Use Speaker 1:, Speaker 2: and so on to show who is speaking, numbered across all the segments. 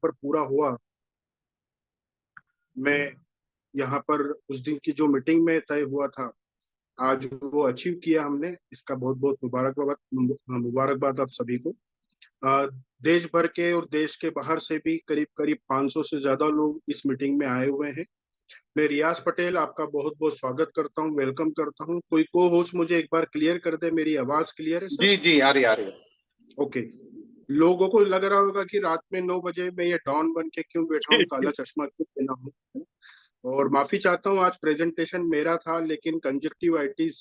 Speaker 1: पर पूरा हुआ। मैं यहाँ पर उस दिन की जो मीटिंग में तय हुआ था, आज वो अचीव किया हमने। इसका बहुत बहुत मुबारकबाद, मुबारकबाद आप सभी को। अ, देश भर के और देश के बाहर से भी करीब करीब 500 से ज्यादा लोग इस मीटिंग में आए हुए हैं। मैं रियाज पटेल आपका बहुत बहुत स्वागत करता हूँ, वेलकम करता हूँ। कोई को होस्ट मुझे एक बार क्लियर कर दे, मेरी आवाज क्लियर है सर?
Speaker 2: जी जी, आ रही आ रही।
Speaker 1: ओके। लोगों को लग रहा होगा कि रात में 9 बजे मैं ये डॉन बन के क्यों बैठा हूँ, काला चश्मा क्यों पहना हूँ। और माफी चाहता हूँ, आज प्रेजेंटेशन मेरा था लेकिन कंजक्टिवाइटिस,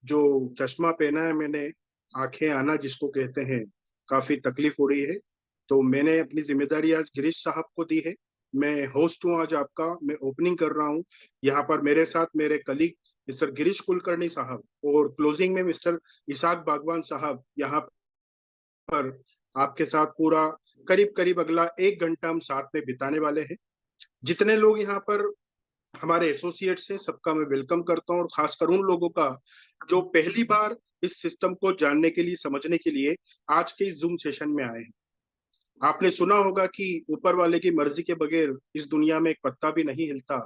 Speaker 1: जो चश्मा पहना है मैंने, आंखें आना जिसको कहते हैं, काफी तकलीफ हो रही है। तो मैंने अपनी जिम्मेदारी आज गिरीश साहब को दी है। मैं होस्ट हूँ आज आपका, मैं ओपनिंग कर रहा हूँ। यहाँ पर मेरे साथ मेरे कलीग मिस्टर गिरीश कुलकर्णी साहब और क्लोजिंग में मिस्टर इसाक बागवान साहब यहाँ पर आपके साथ पूरा करीब करीब अगला 1 घंटा हम साथ में बिताने वाले हैं। जितने लोग यहाँ पर हमारे एसोसिएट्स हैं, सबका मैं वेलकम करता हूँ, और खासकर उन लोगों का जो पहली बार इस सिस्टम को जानने के लिए, समझने के लिए आज के इस जूम सेशन में आए हैं। आपने सुना होगा कि ऊपर वाले की मर्जी के बगैर इस दुनिया में एक पत्ता भी नहीं हिलता।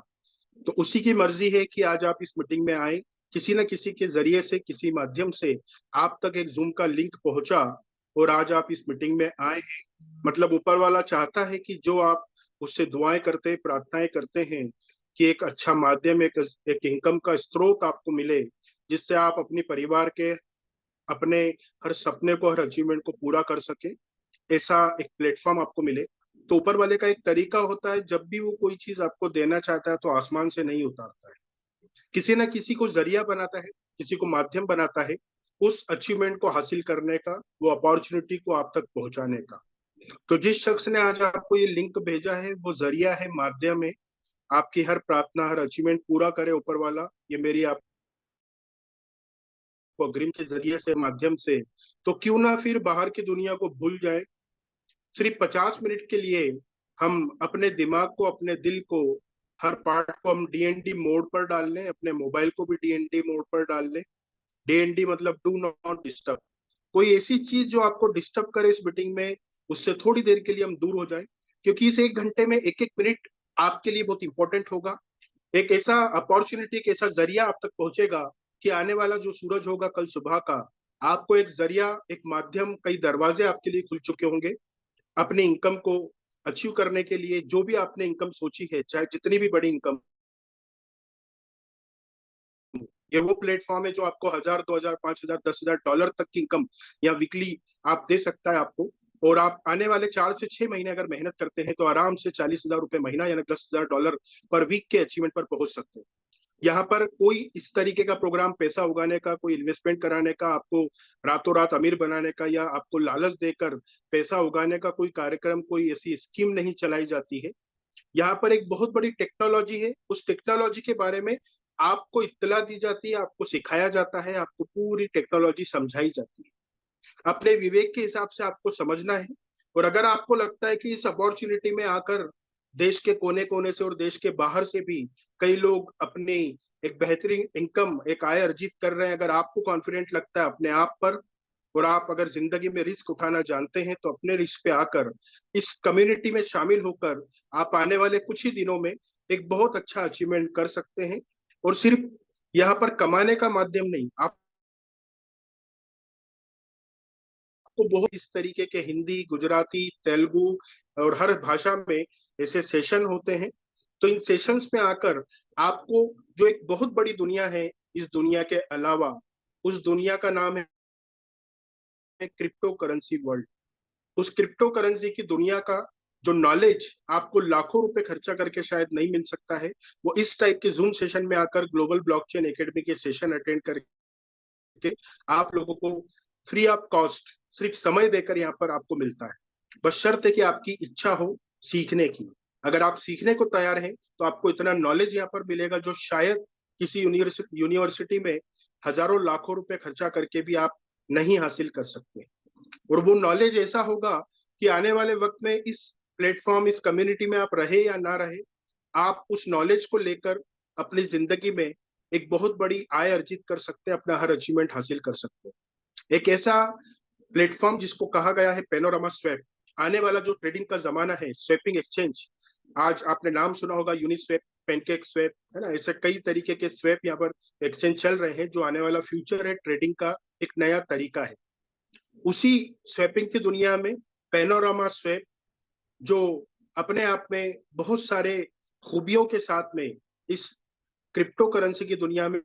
Speaker 1: तो उसी की मर्जी है कि आज आप इस मीटिंग में आए। किसी न किसी के जरिए से, किसी माध्यम से आप तक एक जूम का लिंक पहुंचा और आज आप इस मीटिंग में आए हैं। मतलब ऊपर वाला चाहता है कि जो आप उससे दुआएं करते, प्रार्थनाएं करते हैं कि एक अच्छा माध्यम, एक इनकम का स्रोत आपको मिले, जिससे आप अपने परिवार के, अपने हर सपने को, हर अचीवमेंट को पूरा कर सके, ऐसा एक प्लेटफॉर्म आपको मिले। तो ऊपर वाले का एक तरीका होता है, जब भी वो कोई चीज आपको देना चाहता है तो आसमान से नहीं उतारता है, किसी ना किसी को जरिया बनाता है, किसी को माध्यम बनाता है उस अचीवमेंट को हासिल करने का, वो अपॉर्चुनिटी को आप तक पहुंचाने का। तो जिस शख्स ने आज आपको ये लिंक भेजा है, वो जरिया है, माध्यम है। आपकी हर प्रार्थना, हर अचीवमेंट पूरा करे ऊपर वाला, ये मेरी आपको अग्रिम के जरिए से, माध्यम से। तो क्यों ना फिर बाहर की दुनिया को भूल जाए, सिर्फ 50 मिनट के लिए हम अपने दिमाग को, अपने दिल को, हर पार्ट को हम डीएनडी मोड पर डाल लें, अपने मोबाइल को भी डीएनडी मोड पर डाल लें। डीएनडी मतलब डू नॉट डिस्टर्ब। कोई ऐसी चीज जो आपको डिस्टर्ब करे इस मीटिंग में, उससे थोड़ी देर के लिए हम दूर हो जाए, क्योंकि इस 1 घंटे में एक एक मिनट आपके लिए बहुत इंपॉर्टेंट होगा। एक ऐसा अपॉर्चुनिटी, एक ऐसा जरिया आप तक पहुंचेगा कि आने वाला जो सूरज होगा कल सुबह का, आपको एक जरिया, एक माध्यम, कई दरवाजे आपके लिए खुल चुके होंगे अपने इनकम को अचीव करने के लिए। जो भी आपने इनकम सोची है, चाहे जितनी भी बड़ी इनकम, ये वो प्लेटफॉर्म है जो आपको 1,000, 2,000, 5,000, 10,000 डॉलर तक की इनकम या वीकली आप दे सकता है आपको। और आप आने वाले 4 से 6 महीने अगर मेहनत करते हैं तो आराम से 40,000 रुपए महीना यानी $10,000 पर वीक के अचीवमेंट पर पहुंच सकते हैं। यहाँ पर कोई इस तरीके का प्रोग्राम, पैसा उगाने का, कोई इन्वेस्टमेंट कराने का, आपको रातों रात अमीर बनाने का, या आपको लालच देकर पैसा उगाने का कोई कार्यक्रम, कोई ऐसी स्कीम नहीं चलाई जाती है। यहाँ पर एक बहुत बड़ी टेक्नोलॉजी है, उस टेक्नोलॉजी के बारे में आपको इत्तला दी जाती है, आपको सिखाया जाता है, आपको पूरी टेक्नोलॉजी समझाई जाती है। अपने विवेक के हिसाब से आपको समझना है। और अगर आपको लगता है कि इस अपॉर्चुनिटी में आकर देश के कोने कोने से और देश के बाहर से भी कई लोग अपनी एक बेहतरीन इनकम, एक आय अर्जित कर रहे हैं, अगर आपको कॉन्फिडेंट लगता है अपने आप पर, और आप अगर जिंदगी में रिस्क उठाना जानते हैं, तो अपने रिस्क पे आकर इस कम्युनिटी में शामिल होकर आप आने वाले कुछ ही दिनों में एक बहुत अच्छा अचीवमेंट कर सकते हैं। और सिर्फ यहाँ पर कमाने का माध्यम नहीं, आपको बहुत इस तरीके के हिंदी, गुजराती, तेलुगु और हर भाषा में ऐसे सेशन होते हैं। तो इन सेशंस में आकर आपको जो एक बहुत बड़ी दुनिया है, इस दुनिया के अलावा, उस दुनिया का नाम है क्रिप्टो करेंसी वर्ल्ड। उस क्रिप्टो करेंसी की दुनिया का जो नॉलेज आपको लाखों रुपए खर्चा करके शायद नहीं मिल सकता है, वो इस टाइप के जूम सेशन में आकर, ग्लोबल ब्लॉकचेन एकेडमी के सेशन अटेंड करके आप लोगों को फ्री ऑफ कॉस्ट, सिर्फ समय देकर यहाँ पर आपको मिलता है। बशर्ते कि आपकी इच्छा हो सीखने की। अगर आप सीखने को तैयार हैं तो आपको इतना नॉलेज यहाँ पर मिलेगा जो शायद किसी यूनिवर्सिटी में हजारों लाखों रुपए खर्चा करके भी आप नहीं हासिल कर सकते। और वो नॉलेज ऐसा होगा कि आने वाले वक्त में इस प्लेटफॉर्म, इस कम्युनिटी में आप रहे या ना रहे, आप उस नॉलेज को लेकर अपनी जिंदगी में एक बहुत बड़ी आय अर्जित कर सकते हैं, अपना हर अचीवमेंट हासिल कर सकते हैं। एक ऐसा प्लेटफॉर्म जिसको कहा गया है पेनोरामा स्वैप। आने वाला जो ट्रेडिंग का जमाना है, स्वेपिंग एक्सचेंज, आज आपने नाम सुना होगा यूनिस्वेप, पैनकेक स्वेप, है ना, ऐसे कई तरीके के स्वेप यहाँ पर एक्सचेंज चल रहे हैं, जो आने वाला फ्यूचर है ट्रेडिंग का, एक नया तरीका है। उसी स्वेपिंग की दुनिया में पैनोरामा स्वेप, जो अपने आप में बहुत सारे खूबियों के साथ में इस क्रिप्टो करेंसी की दुनिया में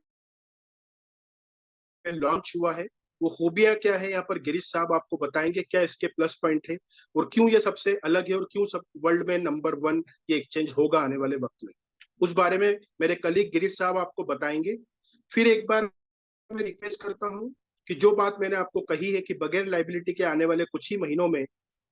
Speaker 1: लॉन्च हुआ है, वो खूबियां क्या है, यहाँ पर गिरीश साहब आपको बताएंगे क्या इसके प्लस पॉइंट है, और क्यों ये सबसे अलग है, और क्यों सब वर्ल्ड में नंबर 1 ये एक्सचेंज होगा आने वाले वक्त में। उस बारे में मेरे कलीग गिरीश साहब आपको बताएंगे। फिर एक बार मैं रिक्वेस्ट करता हूँ कि जो बात मैंने आपको कही है कि बगैर लाइबिलिटी के आने वाले कुछ ही महीनों में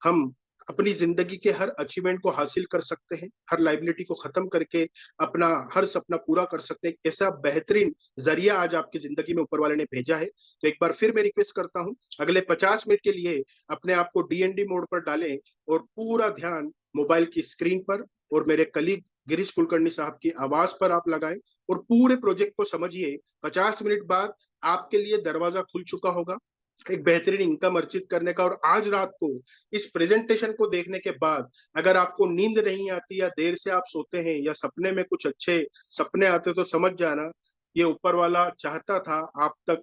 Speaker 1: हम अपनी जिंदगी के हर अचीवमेंट को हासिल कर सकते हैं, हर लाइबिलिटी को खत्म करके अपना हर सपना पूरा कर सकते हैं, ऐसा बेहतरीन जरिया आज आपकी जिंदगी में ऊपर वाले ने भेजा है। तो एक बार फिर मैं रिक्वेस्ट करता हूँ, अगले 50 मिनट के लिए अपने आप को डीएनडी मोड पर डालें और पूरा ध्यान मोबाइल की स्क्रीन पर और मेरे कलीग गिरीश कुलकर्णी साहब की आवाज पर आप लगाएं और पूरे प्रोजेक्ट को समझिए। 50 मिनट बाद आपके लिए दरवाजा खुल चुका होगा एक बेहतरीन इनकम अर्जित करने का। और आज रात को इस प्रेजेंटेशन को देखने के बाद अगर आपको नींद नहीं आती या देर से आप सोते हैं या सपने में कुछ अच्छे सपने आते, तो समझ जाना ये ऊपर वाला चाहता था आप तक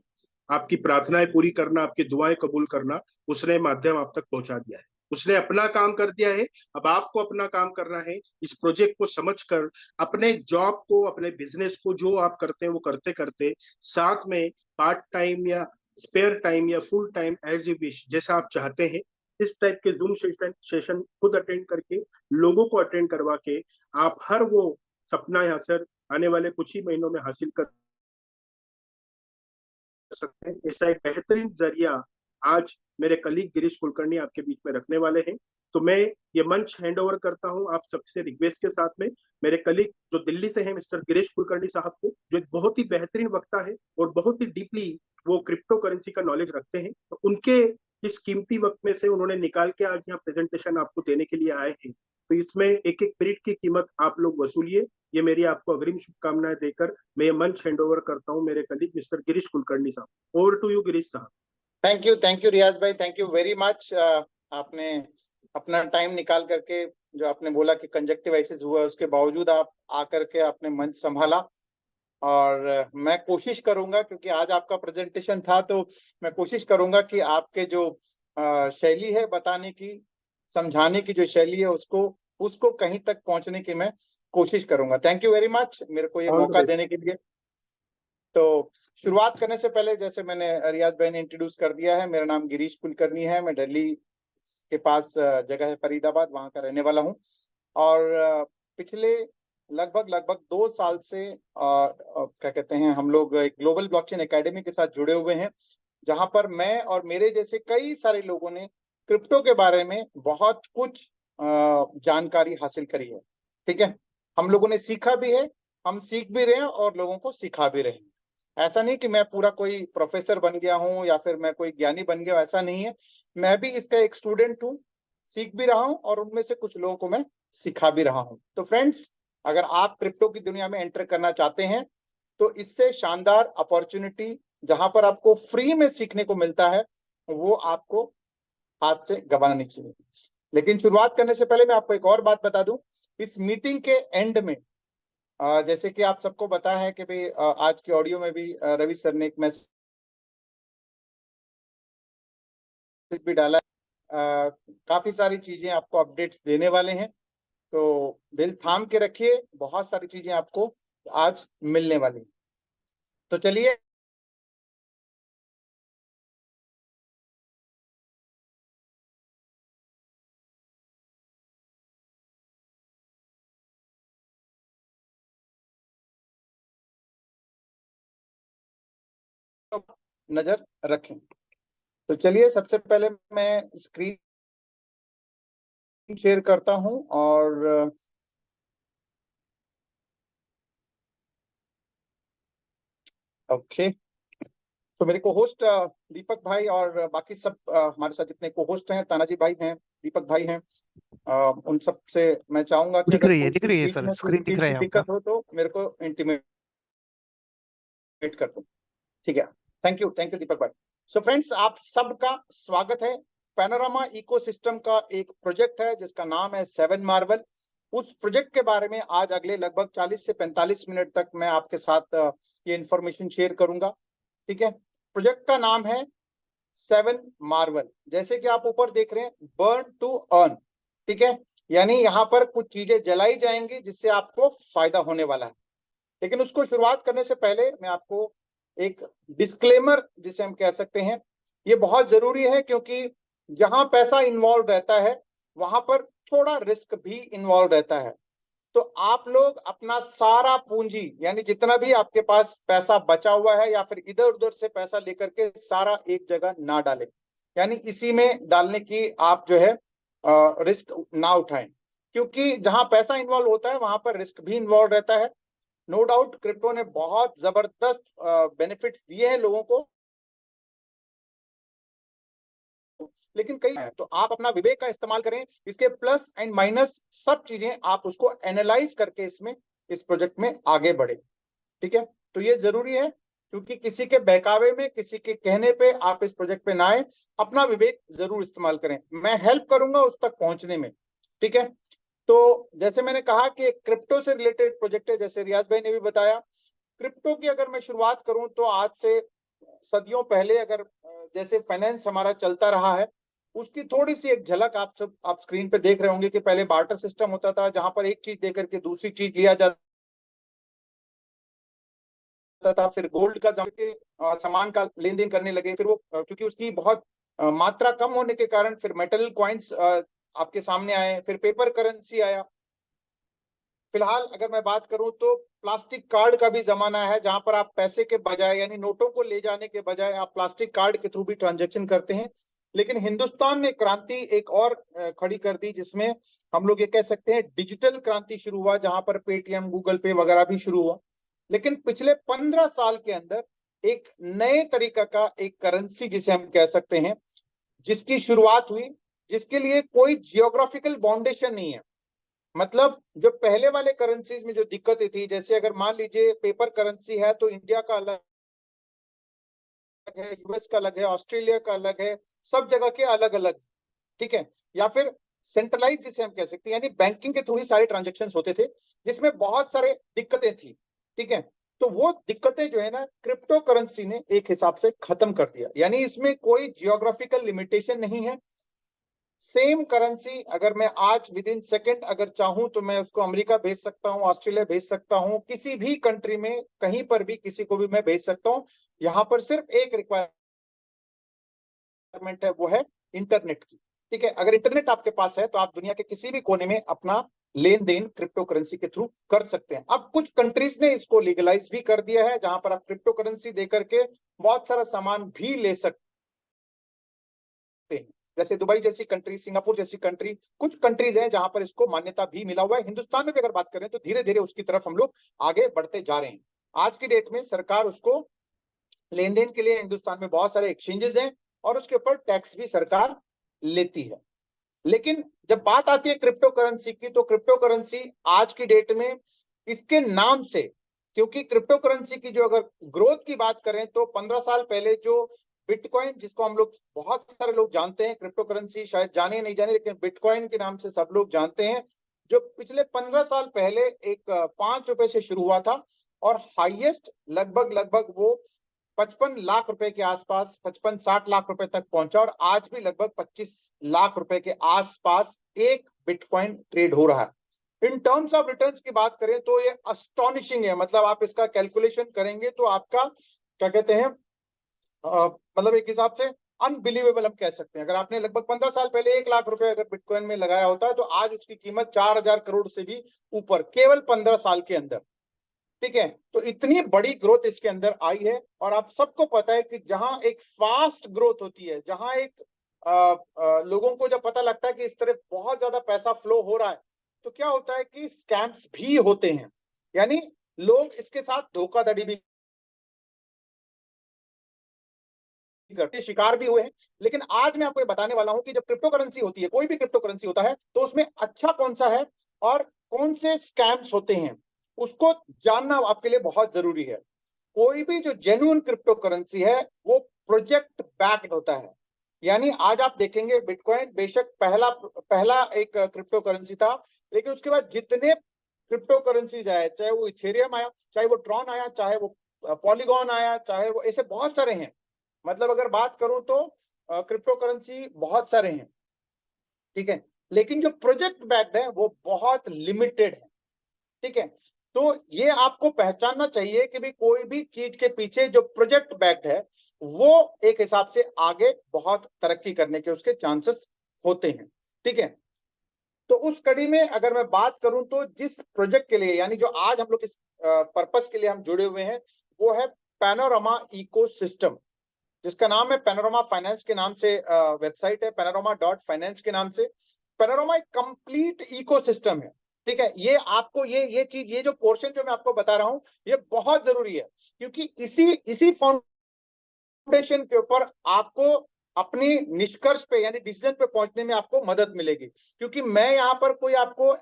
Speaker 1: आपकी प्रार्थनाएं पूरी करना, आपकी दुआएं कबूल करना, उसने माध्यम आप तक पहुंचा दिया है, उसने अपना काम कर दिया है। अब आपको अपना काम करना है, इस प्रोजेक्ट को समझकर अपने जॉब को, अपने बिजनेस को, जो आप करते हैं वो करते करते साथ में पार्ट टाइम या स्पेयर टाइम या full time as you wish, जैसा आप चाहते हैं, इस टाइप के जूम सेशन खुद अटेंड करके, लोगों को अटेंड करवा के आप हर वो सपना या सर आने वाले कुछ ही महीनों में हासिल कर सकते हैं। ऐसा एक बेहतरीन जरिया आज मेरे कलीग गिरीश कुलकर्णी आपके बीच में रखने वाले हैं। तो मैं ये मंच हैंड ओवर करता हूं आप सबसे रिक्वेस्ट के साथ में मेरे कलीग जो दिल्ली से हैं मिस्टर गिरीश कुलकर्णी साहब को, जो एक बहुत ही बेहतरीन वक्ता है और बहुत ही डीपली वो क्रिप्टो करेंसी का नॉलेज रखते हैं। तो उनके इस कीमती वक्त में से उन्होंने निकाल के आज यहाँ प्रेजेंटेशन आपको देने के लिए आए हैं। तो इसमें एक एक मिनट की कीमत आप लोग वसूलिए। ये मेरी आपको अग्रिम शुभकामनाएं देकर मैं ये मंच हैंड ओवर करता हूं मेरे कलीग मिस्टर गिरीश कुलकर्णी साहब। ओवर टू यू गिरीश साहब।
Speaker 2: थैंक यू रियाज भाई, थैंक यू वेरी मच। आपने अपना टाइम निकाल करके, जो आपने बोला कि कंजक्टिवाइटिस हुआ उसके बावजूद आप आकर के आपने मंच संभाला। और मैं कोशिश करूंगा, क्योंकि आज आपका प्रेजेंटेशन था, तो मैं कोशिश करूंगा कि आपके जो शैली है बताने की, समझाने की जो शैली है, उसको कहीं तक पहुंचने की मैं कोशिश करूंगा। थैंक यू वेरी मच मेरे को ये मौका देने के लिए। तो शुरुआत करने से पहले, जैसे मैंने रियाज भाई ने इंट्रोड्यूस कर दिया है, मेरा नाम गिरीश कुलकर्णी है। मैं दिल्ली के पास जगह है फरीदाबाद, वहां का रहने वाला हूँ। और पिछले लगभग 2 साल से क्या कहते हैं, हम लोग एक ग्लोबल ब्लॉकचेन एकेडमी के साथ जुड़े हुए हैं, जहां पर मैं और मेरे जैसे कई सारे लोगों ने क्रिप्टो के बारे में बहुत कुछ जानकारी हासिल करी है। ठीक है, हम लोगों ने सीखा भी है, हम सीख भी रहे हैं और लोगों को सिखा भी रहे हैं। ऐसा नहीं कि मैं पूरा कोई प्रोफेसर बन गया हूं या फिर मैं कोई ज्ञानी बन गया हूं, ऐसा नहीं है। मैं भी इसका एक स्टूडेंट हूं, सीख भी रहा हूं और उनमें से कुछ लोगों को मैं सिखा भी रहा हूं। तो फ्रेंड्स, अगर आप क्रिप्टो की दुनिया में एंटर करना चाहते हैं तो इससे शानदार अपॉर्चुनिटी, जहां पर आपको फ्री में सीखने को मिलता है, वो आपको हाथ से गंवाना नहीं चाहिए। लेकिन शुरुआत करने से पहले मैं आपको एक और बात बता दूं। इस मीटिंग के एंड में जैसे कि आप सबको पता है कि भाई आज की ऑडियो में भी रवि सर ने एक मैसेज भी डाला है। काफी सारी चीजें आपको अपडेट्स देने वाले हैं, तो दिल थाम के रखिए, बहुत सारी चीजें आपको आज मिलने वाली। तो चलिए तो नजर रखें। तो चलिए सबसे पहले मैं स्क्रीन शेयर करता हूं और ओके। तो मेरे को होस्ट दीपक भाई और बाकी सब हमारे साथ जितने को होस्ट हैं, तानाजी भाई हैं, दीपक भाई हैं, उन सब से मैं चाहूंगा कि
Speaker 3: दिख
Speaker 2: अगर
Speaker 3: रही है
Speaker 2: बीच
Speaker 3: सर,
Speaker 2: में
Speaker 3: स्क्रीन दिख
Speaker 2: चीज
Speaker 3: रहा
Speaker 2: की
Speaker 3: है आपका।
Speaker 2: दिक्कत हो तो मेरे को इंटीमेट कर दो। ठीक है, थैंक यू दीपक भाई। सो फ्रेंड्स, आप सबका स्वागत है पैनोरामा इकोसिस्टम का एक प्रोजेक्ट है जिसका नाम है 7 मार्वल। उस प्रोजेक्ट के बारे में आज अगले लगभग 40 से 45 मिनट तक मैं आपके साथ ये इंफॉर्मेशन शेयर करूंगा। ठीक है, प्रोजेक्ट का नाम है 7 मार्वल। जैसे कि आप ऊपर देख रहे हैं, बर्न टू अर्न। ठीक है, यानी यहाँ पर कुछ चीजें जलाई जाएंगी जिससे आपको फायदा होने वाला है। लेकिन उसको शुरुआत करने से पहले मैं आपको एक डिस्क्लेमर, जिसे हम कह सकते हैं, ये बहुत जरूरी है, क्योंकि जहां पैसा इन्वॉल्व रहता है वहां पर थोड़ा रिस्क भी इन्वॉल्व रहता है। तो आप लोग अपना सारा पूंजी, यानी जितना भी आपके पास पैसा बचा हुआ है या फिर इधर उधर से पैसा लेकर के सारा एक जगह ना डालें, यानी इसी में डालने की आप जो है रिस्क ना उठाएं, क्योंकि जहां पैसा इन्वॉल्व होता है वहां पर रिस्क भी इन्वॉल्व रहता है। नो डाउट क्रिप्टो ने बहुत जबरदस्त बेनिफिट्स दिए हैं लोगों को, लेकिन कई है, तो आप अपना विवेक का इस्तेमाल करें, इसके प्लस एंड माइनस सब चीजें आप उसको एनालाइज करके इसमें इस प्रोजेक्ट में आगे बढ़े। ठीक है, तो ये जरूरी है, क्योंकि किसी के बहकावे में, किसी के कहने पे आप इस प्रोजेक्ट पे ना आए, अपना विवेक जरूर इस्तेमाल करें। मैं हेल्प करूंगा उस तक पहुंचने में। ठीक है, तो जैसे मैंने कहा कि एक क्रिप्टो से रिलेटेड प्रोजेक्ट है, जैसे रियाज भाई ने भी बताया। क्रिप्टो की अगर मैं शुरुआत करूं तो आज से सदियों पहले अगर जैसे फाइनेंस हमारा चलता रहा है, उसकी थोड़ी सी एक झलक आप स्क्रीन पे देख रहे होंगे कि पहले बार्टर सिस्टम होता था, जहां पर एक चीज देकर के दूसरी चीज लिया जाता था। फिर गोल्ड का के सामान का लेन देन करने लगे, फिर वो क्योंकि उसकी बहुत मात्रा कम होने के कारण फिर मेटल कॉइन्स आपके सामने आए, फिर पेपर करेंसी आया। फिलहाल अगर मैं बात करूं तो प्लास्टिक कार्ड का भी जमाना है, जहां पर आप पैसे के बजाय, यानी नोटों को ले जाने के बजाय आप प्लास्टिक कार्ड के थ्रू भी ट्रांजैक्शन करते हैं। लेकिन हिंदुस्तान ने क्रांति एक और खड़ी कर दी, जिसमें हम लोग ये कह सकते हैं डिजिटल क्रांति शुरू हुआ, जहां पर पेटीएम, गूगल पे वगैरह भी शुरू हुआ। लेकिन पिछले 15 साल के अंदर एक नए तरीका का एक करेंसी, जिसे हम कह सकते हैं, जिसकी शुरुआत हुई, जिसके लिए कोई जियोग्राफिकल बाउंडेशन नहीं है। मतलब जो पहले वाले करेंसीज में जो दिक्कतें थी, जैसे अगर मान लीजिए पेपर करेंसी है तो इंडिया का अलग है, यूएस का अलग है, ऑस्ट्रेलिया का अलग है, सब जगह के अलग अलग। ठीक है, या फिर सेंट्रलाइज जिसे हम कह सकते हैं, यानी बैंकिंग के थ्रू ही सारे ट्रांजेक्शन होते थे, जिसमें बहुत सारे दिक्कतें थी। ठीक है, तो वो दिक्कतें जो है ना, क्रिप्टो करेंसी ने एक हिसाब से खत्म कर दिया, यानी इसमें कोई जियोग्राफिकल लिमिटेशन नहीं है। सेम करेंसी अगर मैं आज विद इन सेकेंड अगर चाहूं तो मैं उसको अमेरिका भेज सकता हूं, ऑस्ट्रेलिया भेज सकता हूं, किसी भी कंट्री में कहीं पर भी किसी को भी मैं भेज सकता हूं। यहां पर सिर्फ एक रिक्वायरमेंट है, वो है इंटरनेट की। ठीक है, अगर इंटरनेट आपके पास है तो आप दुनिया के किसी भी कोने में अपना लेन देन क्रिप्टो करेंसी के थ्रू कर सकते हैं। अब कुछ कंट्रीज ने इसको लीगलाइज भी कर दिया है, जहां पर आप क्रिप्टो करेंसी देकर के बहुत सारा सामान भी ले सकते हैं, जैसे दुबई जैसी कंट्री, सिंगापुर जैसी कंट्री, कुछ कंट्रीज हैं जहां पर इसको मान्यता भी मिला हुआ है। हिंदुस्तान में भी अगर बात करें तो धीरे धीरे उसकी तरफ हम लोग आगे बढ़ते जा रहे हैं। आज की डेट में सरकार उसको लेन देन के लिए, हिंदुस्तान में बहुत सारे एक्सचेंजेस हैं और उसके ऊपर टैक्स भी सरकार लेती है। लेकिन जब बात आती है क्रिप्टो करेंसी की, तो क्रिप्टो करेंसी आज की डेट में इसके नाम से, क्योंकि क्रिप्टो करेंसी की जो अगर ग्रोथ की बात करें तो 15 साल पहले जो बिटकॉइन, जिसको हम लोग बहुत सारे लोग जानते हैं, क्रिप्टो करेंसी शायद जाने नहीं जाने, लेकिन बिटकॉइन के नाम से सब लोग जानते हैं, जो पिछले 15 साल पहले एक 5 रुपए से शुरू हुआ था और हाईएस्ट लगभग लगभग वो 55 लाख रुपए के आसपास, 55-60 लाख रुपए तक पहुंचा, और आज भी लगभग 25 लाख रुपए के आसपास एक बिटकॉइन ट्रेड हो रहा है। इन टर्म्स ऑफ रिटर्न्स की बात करें तो ये अस्टॉनिशिंग है, मतलब आप इसका कैलकुलेशन करेंगे तो आपका क्या कहते हैं, मतलब एक हिसाब से अनबिलीवेबल हम कह सकते हैं। अगर आपने लगभग 15 साल पहले 1 लाख रुपए अगर बिटकॉइन में लगाया होता है तो आज उसकी कीमत 4,000 करोड़ से भी ऊपर, केवल 15 साल के अंदर। ठीक है, तो इतनी बड़ी ग्रोथ इसके अंदर आई है। और आप सबको पता है कि जहां एक फास्ट ग्रोथ होती है, जहां एक लोगों को जब पता लगता है कि इस तरह बहुत ज्यादा पैसा फ्लो हो रहा है, तो क्या होता है कि स्कैम्स भी होते हैं, यानी लोग इसके साथ धोखाधड़ी भी करते, शिकार भी हुए हैं। लेकिन आज मैं आपको ये बताने वाला हूं कि जब क्रिप्टो करेंसी होती है, कोई भी क्रिप्टो करेंसी होता है, तो उसमें अच्छा कौन सा है और कौन से स्कैम्स होते हैं, उसको जानना आपके लिए बहुत जरूरी है। कोई भी जो जेन्युइन क्रिप्टो करेंसी है वो प्रोजेक्ट बैक्ड होता है, यानी आज आप देखेंगे बिटकॉइन बेशक पहला एक क्रिप्टो करेंसी था, लेकिन उसके बाद जितने क्रिप्टो करेंसीज आए, चाहे वो इथेरियम आया, चाहे वो ट्रॉन आया, चाहे वो पॉलीगॉन आया, चाहे वो, ऐसे बहुत सारे हैं। मतलब अगर बात करूं तो क्रिप्टो करेंसी बहुत सारे हैं, ठीक है, लेकिन जो प्रोजेक्ट बैक्ड है वो बहुत लिमिटेड है, ठीक है। तो ये आपको पहचानना चाहिए कि भी कोई भी चीज के पीछे जो प्रोजेक्ट बैक्ड है वो एक हिसाब से आगे बहुत तरक्की करने के उसके चांसेस होते हैं, ठीक है। तो उस कड़ी में अगर मैं बात करूं तो जिस प्रोजेक्ट के लिए, यानी जो आज हम लोग इस पर्पस के लिए हम जुड़े हुए हैं, वो है पैनोरामा इकोसिस्टम, जिसका नाम है पैनोरामा फाइनेंस के नाम से, वेबसाइट है panorama.finance के नाम से। पैनोरामा एक कंप्लीट इकोसिस्टम है, ठीक है। ये आपको ये चीज, ये जो पोर्शन जो मैं आपको बता रहा हूं, ये बहुत जरूरी है, क्योंकि इसी इसी फाउंडेशन के ऊपर आपको अपनी निष्कर्ष पे यानी डिसीजन पे पहुंचने में आपको मदद मिलेगी। क्योंकि मैं यहाँ पर कोई आपको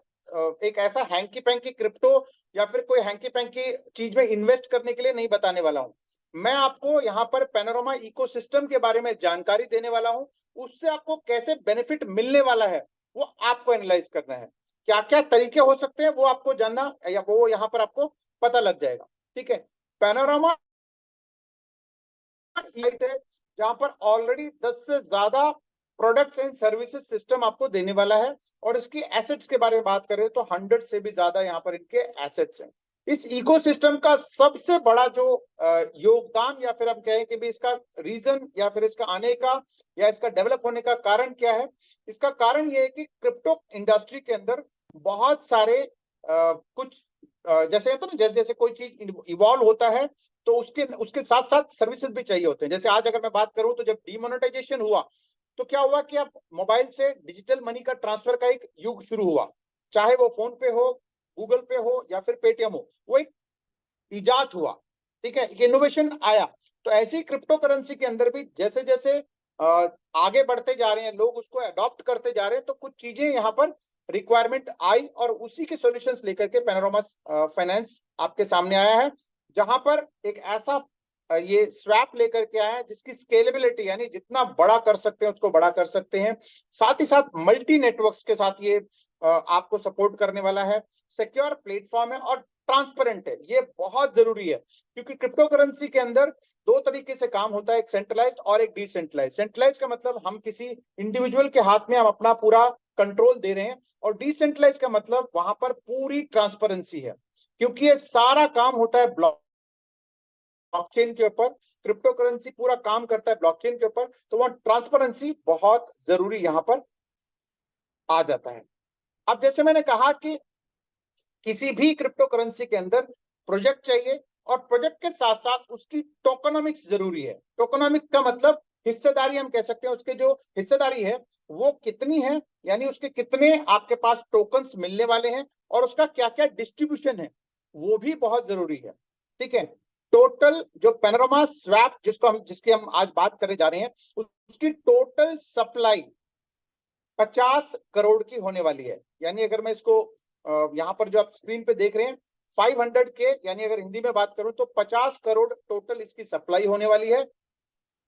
Speaker 2: एक ऐसा हैंकी पैंकी क्रिप्टो या फिर कोई हैंकी पैंकी चीज में इन्वेस्ट करने के लिए नहीं बताने वाला हूं। मैं आपको यहाँ पर पैनोरामा इकोसिस्टम के बारे में जानकारी देने वाला हूं, उससे आपको कैसे बेनिफिट मिलने वाला है वो आपको एनालाइज करना है। क्या क्या तरीके हो सकते हैं वो आपको जानना, या वो यहाँ पर आपको पता लग जाएगा, ठीक है। पैनोरामा साइट है जहां पर ऑलरेडी 10 से ज्यादा प्रोडक्ट्स एंड सर्विसेज सिस्टम आपको देने वाला है, और इसकी एसेट्स के बारे में बात करें तो 100 से भी ज्यादा यहाँ पर इनके एसेट्स हैं। इस इकोसिस्टम का सबसे बड़ा जो योगदान, या फिर हम कहें कि भी इसका रीजन, या फिर इसका आने का या इसका डेवलप होने का कारण क्या है, इसका कारण ये है कि क्रिप्टो इंडस्ट्री के अंदर बहुत सारे कुछ जैसे होता है ना, जैसे जैसे कोई चीज इवॉल्व होता है तो उसके उसके साथ साथ सर्विसेज भी चाहिए होते हैं। जैसे आज अगर मैं बात करूं तो जब डीमोनेटाइजेशन हुआ तो क्या हुआ कि अब मोबाइल से डिजिटल मनी का ट्रांसफर का एक युग शुरू हुआ, चाहे वो फोन पे हो, गूगल पे हो या फिर पेटीएम हो, वो एक इजाद हुआ, ठीक है, इनोवेशन आया। तो ऐसी क्रिप्टो करेंसी के अंदर भी जैसे जैसे आगे बढ़ते जा रहे हैं लोग, उसको अडॉप्ट करते जा रहे हैं, तो कुछ चीजें यहाँ पर रिक्वायरमेंट आई और उसी के सॉल्यूशंस लेकर के पैनोरामा फाइनेंस आपके सामने आया है, जहां पर एक ऐसा ये स्वैप लेकर के आया है जिसकी स्केलेबिलिटी, यानी जितना बड़ा कर सकते हैं उसको बड़ा कर सकते हैं, साथ ही साथ मल्टी नेटवर्क्स के साथ ये आपको सपोर्ट करने वाला है, सिक्योर प्लेटफॉर्म है और ट्रांसपेरेंट है। ये बहुत जरूरी है, क्योंकि क्रिप्टो करेंसी के अंदर दो तरीके से काम होता है, एक सेंट्रलाइज्ड और एक डिसेंट्रलाइज्ड। सेंट्रलाइज्ड का मतलब हम किसी इंडिविजुअल के हाथ में हम अपना पूरा कंट्रोल दे रहे हैं, और डिसेंट्रलाइज्ड का मतलब वहां पर पूरी ट्रांसपेरेंसी है, क्योंकि ये सारा काम होता है ब्लॉकचेन के ऊपर। क्रिप्टो करेंसी पूरा काम करता है ब्लॉकचेन के ऊपर, तो वहां ट्रांसपेरेंसी बहुत जरूरी यहां पर आ जाता है। अब जैसे मैंने कहा कि किसी भी क्रिप्टो करेंसी के अंदर प्रोजेक्ट चाहिए, और प्रोजेक्ट के साथ साथ उसकी टोकनोमिक्स जरूरी है। टोकनोमिक्स का मतलब हिस्सेदारी, हम कह सकते हैं उसके जो हिस्सेदारी है वो कितनी है, यानी उसके कितने आपके पास टोकन्स मिलने वाले हैं, और उसका क्या क्या डिस्ट्रीब्यूशन है, वो भी बहुत जरूरी है, ठीक है। टोटल जो पैनोरामा स्वैप जिसकी हम आज बात करने जा रहे हैं, उसकी टोटल सप्लाई 50 करोड़ की होने वाली है। यानी अगर मैं इसको यहाँ पर जो आप स्क्रीन पे देख रहे हैं 500 के, यानी अगर हिंदी में बात करूं तो 50 करोड़ टोटल इसकी सप्लाई होने वाली है,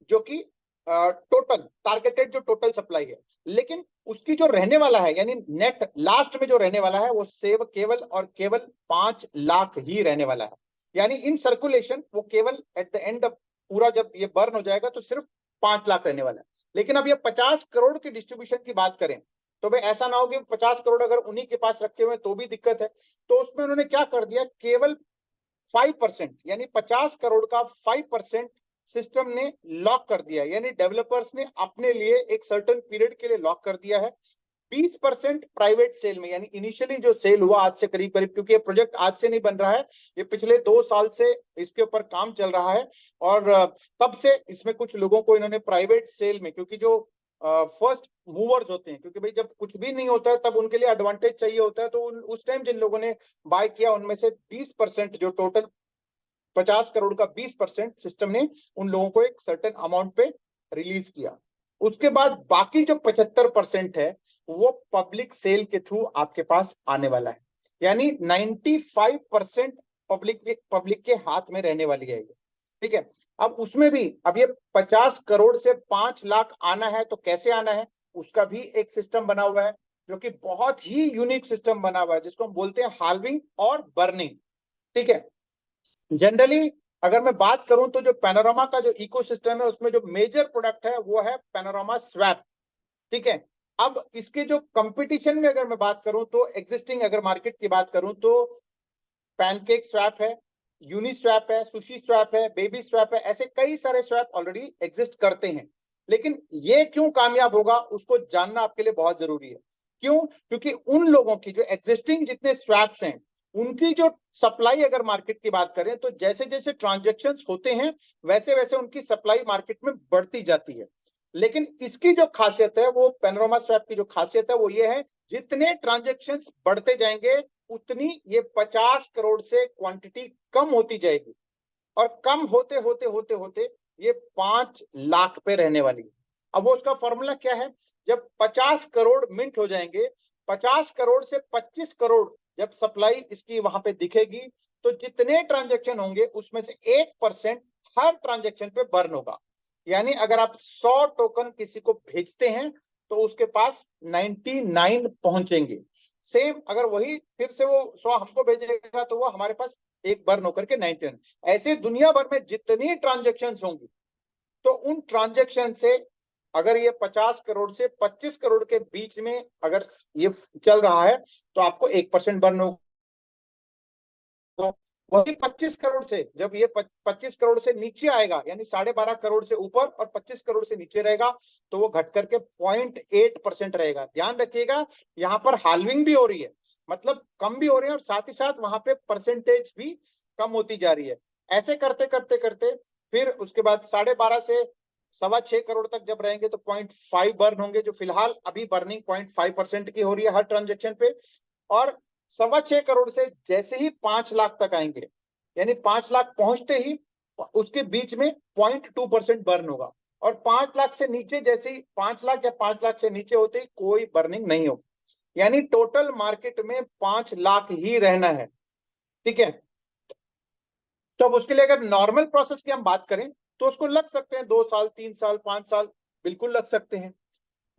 Speaker 2: जो कि टोटल टारगेटेड जो टोटल सप्लाई है। लेकिन उसकी जो रहने वाला है, यानी नेट लास्ट में जो रहने वाला है, वो सेव केवल और केवल 5 लाख ही रहने वाला है। यानी इन सर्कुलेशन वो केवल एट द एंड पूरा जब ये बर्न हो जाएगा तो सिर्फ 5 लाख रहने वाला है। लेकिन अब ये 50 करोड़ की डिस्ट्रीब्यूशन की बात करें तो भाई ऐसा ना हो कि 50 करोड़ अगर उन्हीं के पास रखे हुए तो भी दिक्कत है। तो उसमें उन्होंने क्या कर दिया, केवल 5%, यानी 50 करोड़ का 5% सिस्टम ने लॉक कर दिया, यानी डेवलपर्स ने अपने लिए एक सर्टेन पीरियड के लिए लॉक कर दिया है। 20% प्राइवेट सेल में, यानी इनिशियली जो सेल हुआ आज से करीब करीब, क्योंकि ये प्रोजेक्ट आज से नहीं बन रहा है, ये पिछले 2 साल से इसके ऊपर काम चल रहा है, और तब से इसमें कुछ लोगों को इन्होंने प्राइवेट सेल में, क्योंकि जो फर्स्ट मूवर्स होते हैं, क्योंकि भाई जब कुछ भी नहीं होता है तब उनके लिए एडवांटेज चाहिए होता है, तो उस टाइम जिन लोगों ने बाय किया उनमें से 20%, जो टोटल 50 करोड़ का 20% सिस्टम ने उन लोगों को एक सर्टेन अमाउंट पे रिलीज किया। उसके बाद बाकी जो 75% है वो पब्लिक सेल के थ्रू आपके पास आने वाला है, यानी 95% पब्लिक के हाथ में रहने वाली है। ठीक है। अब उसमें भी अब ये 50 करोड़ से 5 लाख आना है तो कैसे आना है, उसका भी एक सिस्टम बना हुआ है, जो कि बहुत ही यूनिक सिस्टम बना हुआ है, जिसको हम बोलते हैं हाल्विंग और बर्निंग। ठीक है। जनरली अगर मैं बात करूं तो जो पैनोरामा का जो इकोसिस्टम है उसमें जो मेजर प्रोडक्ट है वो है पैनोरामा स्वैप। ठीक है। अब इसके जो कंपटीशन में अगर मैं बात करूं तो एग्जिस्टिंग अगर मार्केट की बात करूं तो पैनकेक स्वैप है, यूनि स्वैप है, सुशी स्वैप है, बेबी स्वैप है, ऐसे कई सारे स्वैप ऑलरेडी एग्जिस्ट करते हैं। लेकिन ये क्यों कामयाब होगा उसको जानना आपके लिए बहुत जरूरी है। क्यों? क्योंकि उन लोगों की जो एग्जिस्टिंग जितने स्वैप्स हैं उनकी जो सप्लाई अगर मार्केट की बात करें तो जैसे जैसे ट्रांजेक्शन्स होते हैं वैसे वैसे उनकी सप्लाई मार्केट में बढ़ती जाती है। लेकिन इसकी जो खासियत है वो पैनोरामा स्वैप की जो खासियत है वो ये है, जितने ट्रांजेक्शन्स बढ़ते जाएंगे उतनी ये 50 करोड़ से क्वांटिटी कम होती जाएगी, और कम होते होते होते होते ये 5 लाख पे रहने वाली है। अब वो उसका फॉर्मूला क्या है, जब 50 करोड़ मिंट हो जाएंगे, 50 करोड़ से 25 करोड़ जब सप्लाई इसकी वहां पे दिखेगी, तो जितने ट्रांजेक्शन होंगे उसमें से 1% हर ट्रांजेक्शन पे बर्न होगा। यानी अगर आप 100 टोकन किसी को भेजते हैं तो उसके पास 99 पहुंचेंगे। सेम अगर वही फिर से वो 100 हमको भेजेगा तो वो हमारे पास एक बर्न होकर के 99। ऐसे दुनिया भर में जितनी ट्रांजेक्शन होंगी तो उन ट्रांजेक्शन से अगर ये 50 करोड़ से 25 करोड़ के बीच में अगर ये चल रहा है तो आपको 1% बर्न होगा। वही 25 करोड़ से जब ये 25 करोड़ से नीचे आएगा, यानी 12.5 करोड़ से ऊपर और 25 करोड़ से नीचे रहेगा, तो वो घट करके 0.8% रहेगा। ध्यान रखिएगा यहाँ पर हाल्विंग भी हो रही है, मतलब कम भी हो रही है, और साथ ही साथ वहां पे परसेंटेज भी कम होती जा रही है। ऐसे करते करते करते फिर उसके बाद 12.5 से 6.25 करोड़ तक जब रहेंगे तो 0.5 बर्न होंगे, जो फिलहाल अभी बर्निंग 0.5% की हो रही है हर ट्रांजेक्शन पे। और 6.25 करोड़ से जैसे ही 5 लाख तक आएंगे, यानी 5 लाख पहुंचते ही उसके बीच में 0.2% बर्न होगा, और 5 लाख से नीचे जैसे ही 5 लाख या 5 लाख से नीचे होते ही कोई बर्निंग नहीं होगी। यानी टोटल मार्केट में 5 लाख ही रहना है। ठीक है। तो अब उसके लिए अगर नॉर्मल प्रोसेस की हम बात करें तो उसको लग सकते हैं 2 साल, 3 साल, 5 साल, बिल्कुल लग सकते हैं।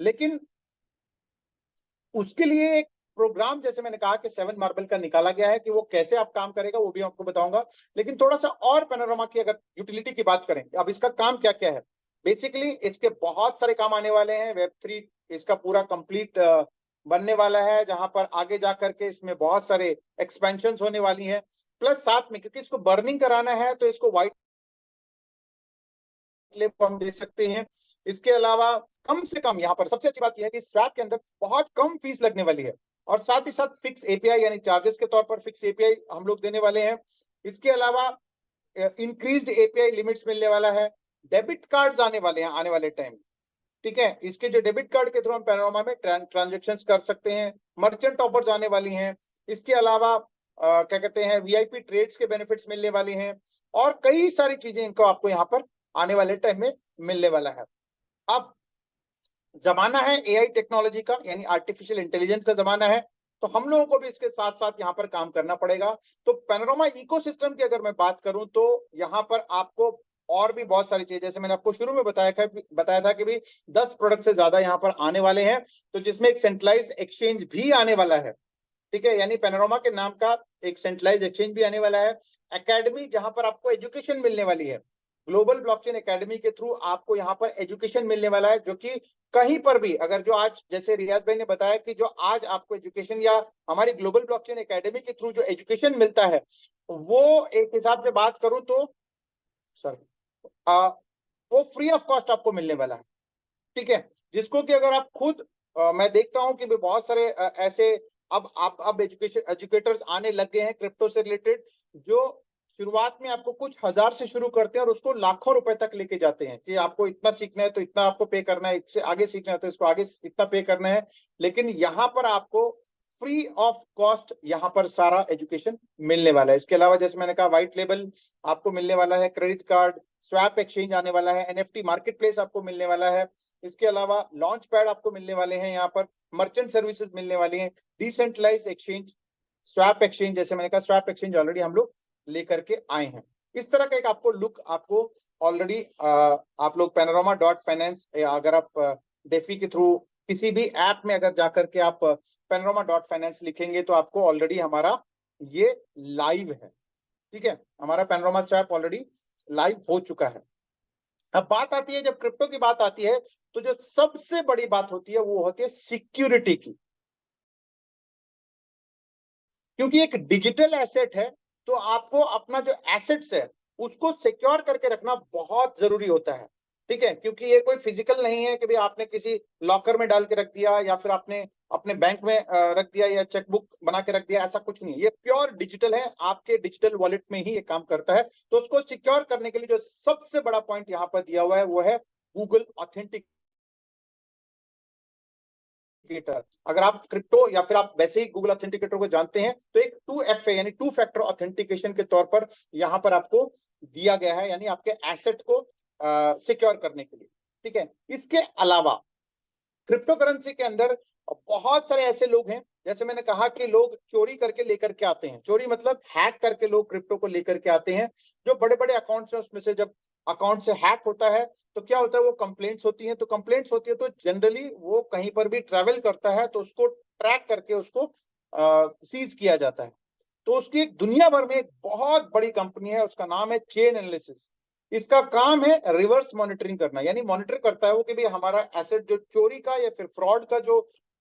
Speaker 2: लेकिन उसके लिए एक प्रोग्राम, जैसे मैंने कहा कि 7 मार्बल का निकाला गया है, कि वो कैसे आप काम करेगा वो भी आपको बताऊंगा। लेकिन थोड़ा सा और पैनोरामा की अगर यूटिलिटी की बात करें, अब इसका काम क्या क्या है। बेसिकली इसके बहुत सारे काम आने वाले हैं। Web3 इसका पूरा कंप्लीट बनने वाला है, जहां पर आगे जाकर के इसमें बहुत सारे एक्सपेंशन होने वाली हैं। प्लस साथ में क्योंकि इसको बर्निंग कराना है तो इसको व्हाइट लेब हम दे सकते हैं। इसके अलावा कम से कम यहाँ पर सबसे अच्छी बात यह है कि स्वैप के अंदर बहुत कम फीस लगने वाली है, और साथ ही साथ फिक्स एपीआई यानी चार्जेस के तौर पर फिक्स एपीआई हम लोग देने वाले हैं। इसके अलावा इंक्रीज्ड एपीआई लिमिट्स मिलने वाला है। डेबिट कार्ड्स आने वाले हैं आने वाले टाइम। ठीक है। इसके जो डेबिट कार्ड के थ्रू हम पैनोरामा में ट्रांजेक्शन कर सकते हैं। मर्चेंट ऑफर्स आने वाली हैं। इसके अलावा क्या कहते हैं, वीआईपी ट्रेड्स के बेनिफिट्स मिलने वाले हैं, और कई सारी चीजें इनको आपको यहाँ पर आने वाले टाइम में मिलने वाला है। अब जमाना है एआई टेक्नोलॉजी का, यानी आर्टिफिशियल इंटेलिजेंस का जमाना है, तो हम लोगों को भी इसके साथ साथ यहाँ पर काम करना पड़ेगा। तो पैनोरामा इकोसिस्टम की अगर मैं बात करूं तो यहाँ पर आपको और भी बहुत सारी चीजें, जैसे मैंने आपको शुरू में बताया था कि भी 10 प्रोडक्ट से ज्यादा यहाँ पर आने वाले हैं, तो जिसमें एक सेंट्रलाइज एक्सचेंज भी आने वाला है। ठीक है। यानी पैनोरामा के नाम का एक सेंट्रलाइज एक्सचेंज भी आने वाला है। एकेडमी, जहां पर आपको एजुकेशन मिलने वाली है, ग्लोबल ब्लॉकचेन एकेडमी के थ्रू आपको यहाँ पर एजुकेशन मिलने वाला है, जो कि कहीं पर भी अगर जो आज जैसे रियाज भाई ने बताया कि जो आज आपको एजुकेशन या हमारी ग्लोबल ब्लॉकचेन एकेडमी के थ्रू जो एजुकेशन मिलता है, वो एक हिसाब से बात करूं तो सॉरी वो फ्री ऑफ कॉस्ट आपको मिलने वाला है। ठीक है। जिसको कि अगर आप खुद मैं देखता हूं कि भी बहुत सारे ऐसे अब एजुकेटर्स आने लग गए हैं क्रिप्टो से रिलेटेड, जो शुरुआत में आपको कुछ हजार से शुरू करते हैं और उसको लाखों रुपए तक लेके जाते हैं कि आपको इतना सीखना है तो इतना आपको पे करना है, इससे आगे सीखना है तो इसको आगे इतना पे करना है। लेकिन यहाँ पर आपको फ्री ऑफ कॉस्ट यहाँ पर सारा एजुकेशन मिलने वाला है। इसके अलावा जैसे मैंने कहा व्हाइट लेबल आपको मिलने वाला है, क्रेडिट कार्ड, स्वैप एक्सचेंज आने वाला है, एनएफटी मार्केट प्लेस आपको मिलने वाला है। इसके अलावा लॉन्च पैड आपको मिलने वाले हैं, यहाँ पर मर्चेंट सर्विसेज मिलने वाली हैं, डिसेंट्रलाइज्ड एक्सचेंज, स्वैप एक्सचेंज, जैसे मैंने कहा स्वैप एक्सचेंज ऑलरेडी हम लोग लेकर के आए हैं। इस तरह का एक आपको लुक आपको ऑलरेडी आप लोग panorama.finance अगर आप डेफी के थ्रू किसी भी ऐप में अगर जाकर के आप panorama.finance लिखेंगे तो आपको ऑलरेडी हमारा ये लाइव है। ठीक है, हमारा पैनोरामा स्वैप ऑलरेडी लाइव हो चुका है। अब बात आती है, जब क्रिप्टो की बात आती है तो जो सबसे बड़ी बात होती है वो होती है सिक्योरिटी की, क्योंकि एक डिजिटल एसेट है तो आपको अपना जो एसेट्स है उसको सिक्योर करके रखना बहुत जरूरी होता है। ठीक है, क्योंकि ये कोई फिजिकल नहीं है कि भाई आपने किसी लॉकर में डाल के रख दिया या फिर आपने अपने बैंक में रख दिया या चेकबुक बना के रख दिया, ऐसा कुछ नहीं है। ये प्योर डिजिटल है, आपके डिजिटल वॉलेट में ही ये काम करता है। तो उसको सिक्योर करने के लिए जो सबसे बड़ा पॉइंट यहाँ पर दिया हुआ है वो है गूगल ऑथेंटिक। अगर आप क्रिप्टो या फिर आप वैसे ही गूगल ऑथेंटिकेटर को जानते हैं तो एक 2FA यानी 2 फैक्टर ऑथेंटिकेशन के तौर पर यहां पर आपको दिया गया है, यानी आपके एसेट को सिक्योर करने के लिए। ठीक है, इसके अलावा क्रिप्टो करेंसी के अंदर बहुत सारे ऐसे लोग हैं, जैसे मैंने कहा कि लोग चोरी करके लेकर के आते हैं। चोरी मतलब हैक करके लोग क्रिप्टो को लेकर के आते हैं। जो बड़े बड़े अकाउंट्स हैं उसमें से जब अकाउंट से हैक होता है तो क्या होता है, वो कंप्लेंट्स होती हैं। तो कंप्लेंट्स होती है तो जनरली वो कहीं पर भी ट्रैवल करता है तो उसको ट्रैक करके उसको सीज किया जाता है। तो उसकी एक दुनिया भर में एक बहुत बड़ी कंपनी है, उसका नाम है चेन एनालिसिस। इसका काम है रिवर्स मॉनिटरिंग करना, यानी मॉनिटर करता है वो कि भाई हमारा एसेट जो चोरी का या फिर फ्रॉड का जो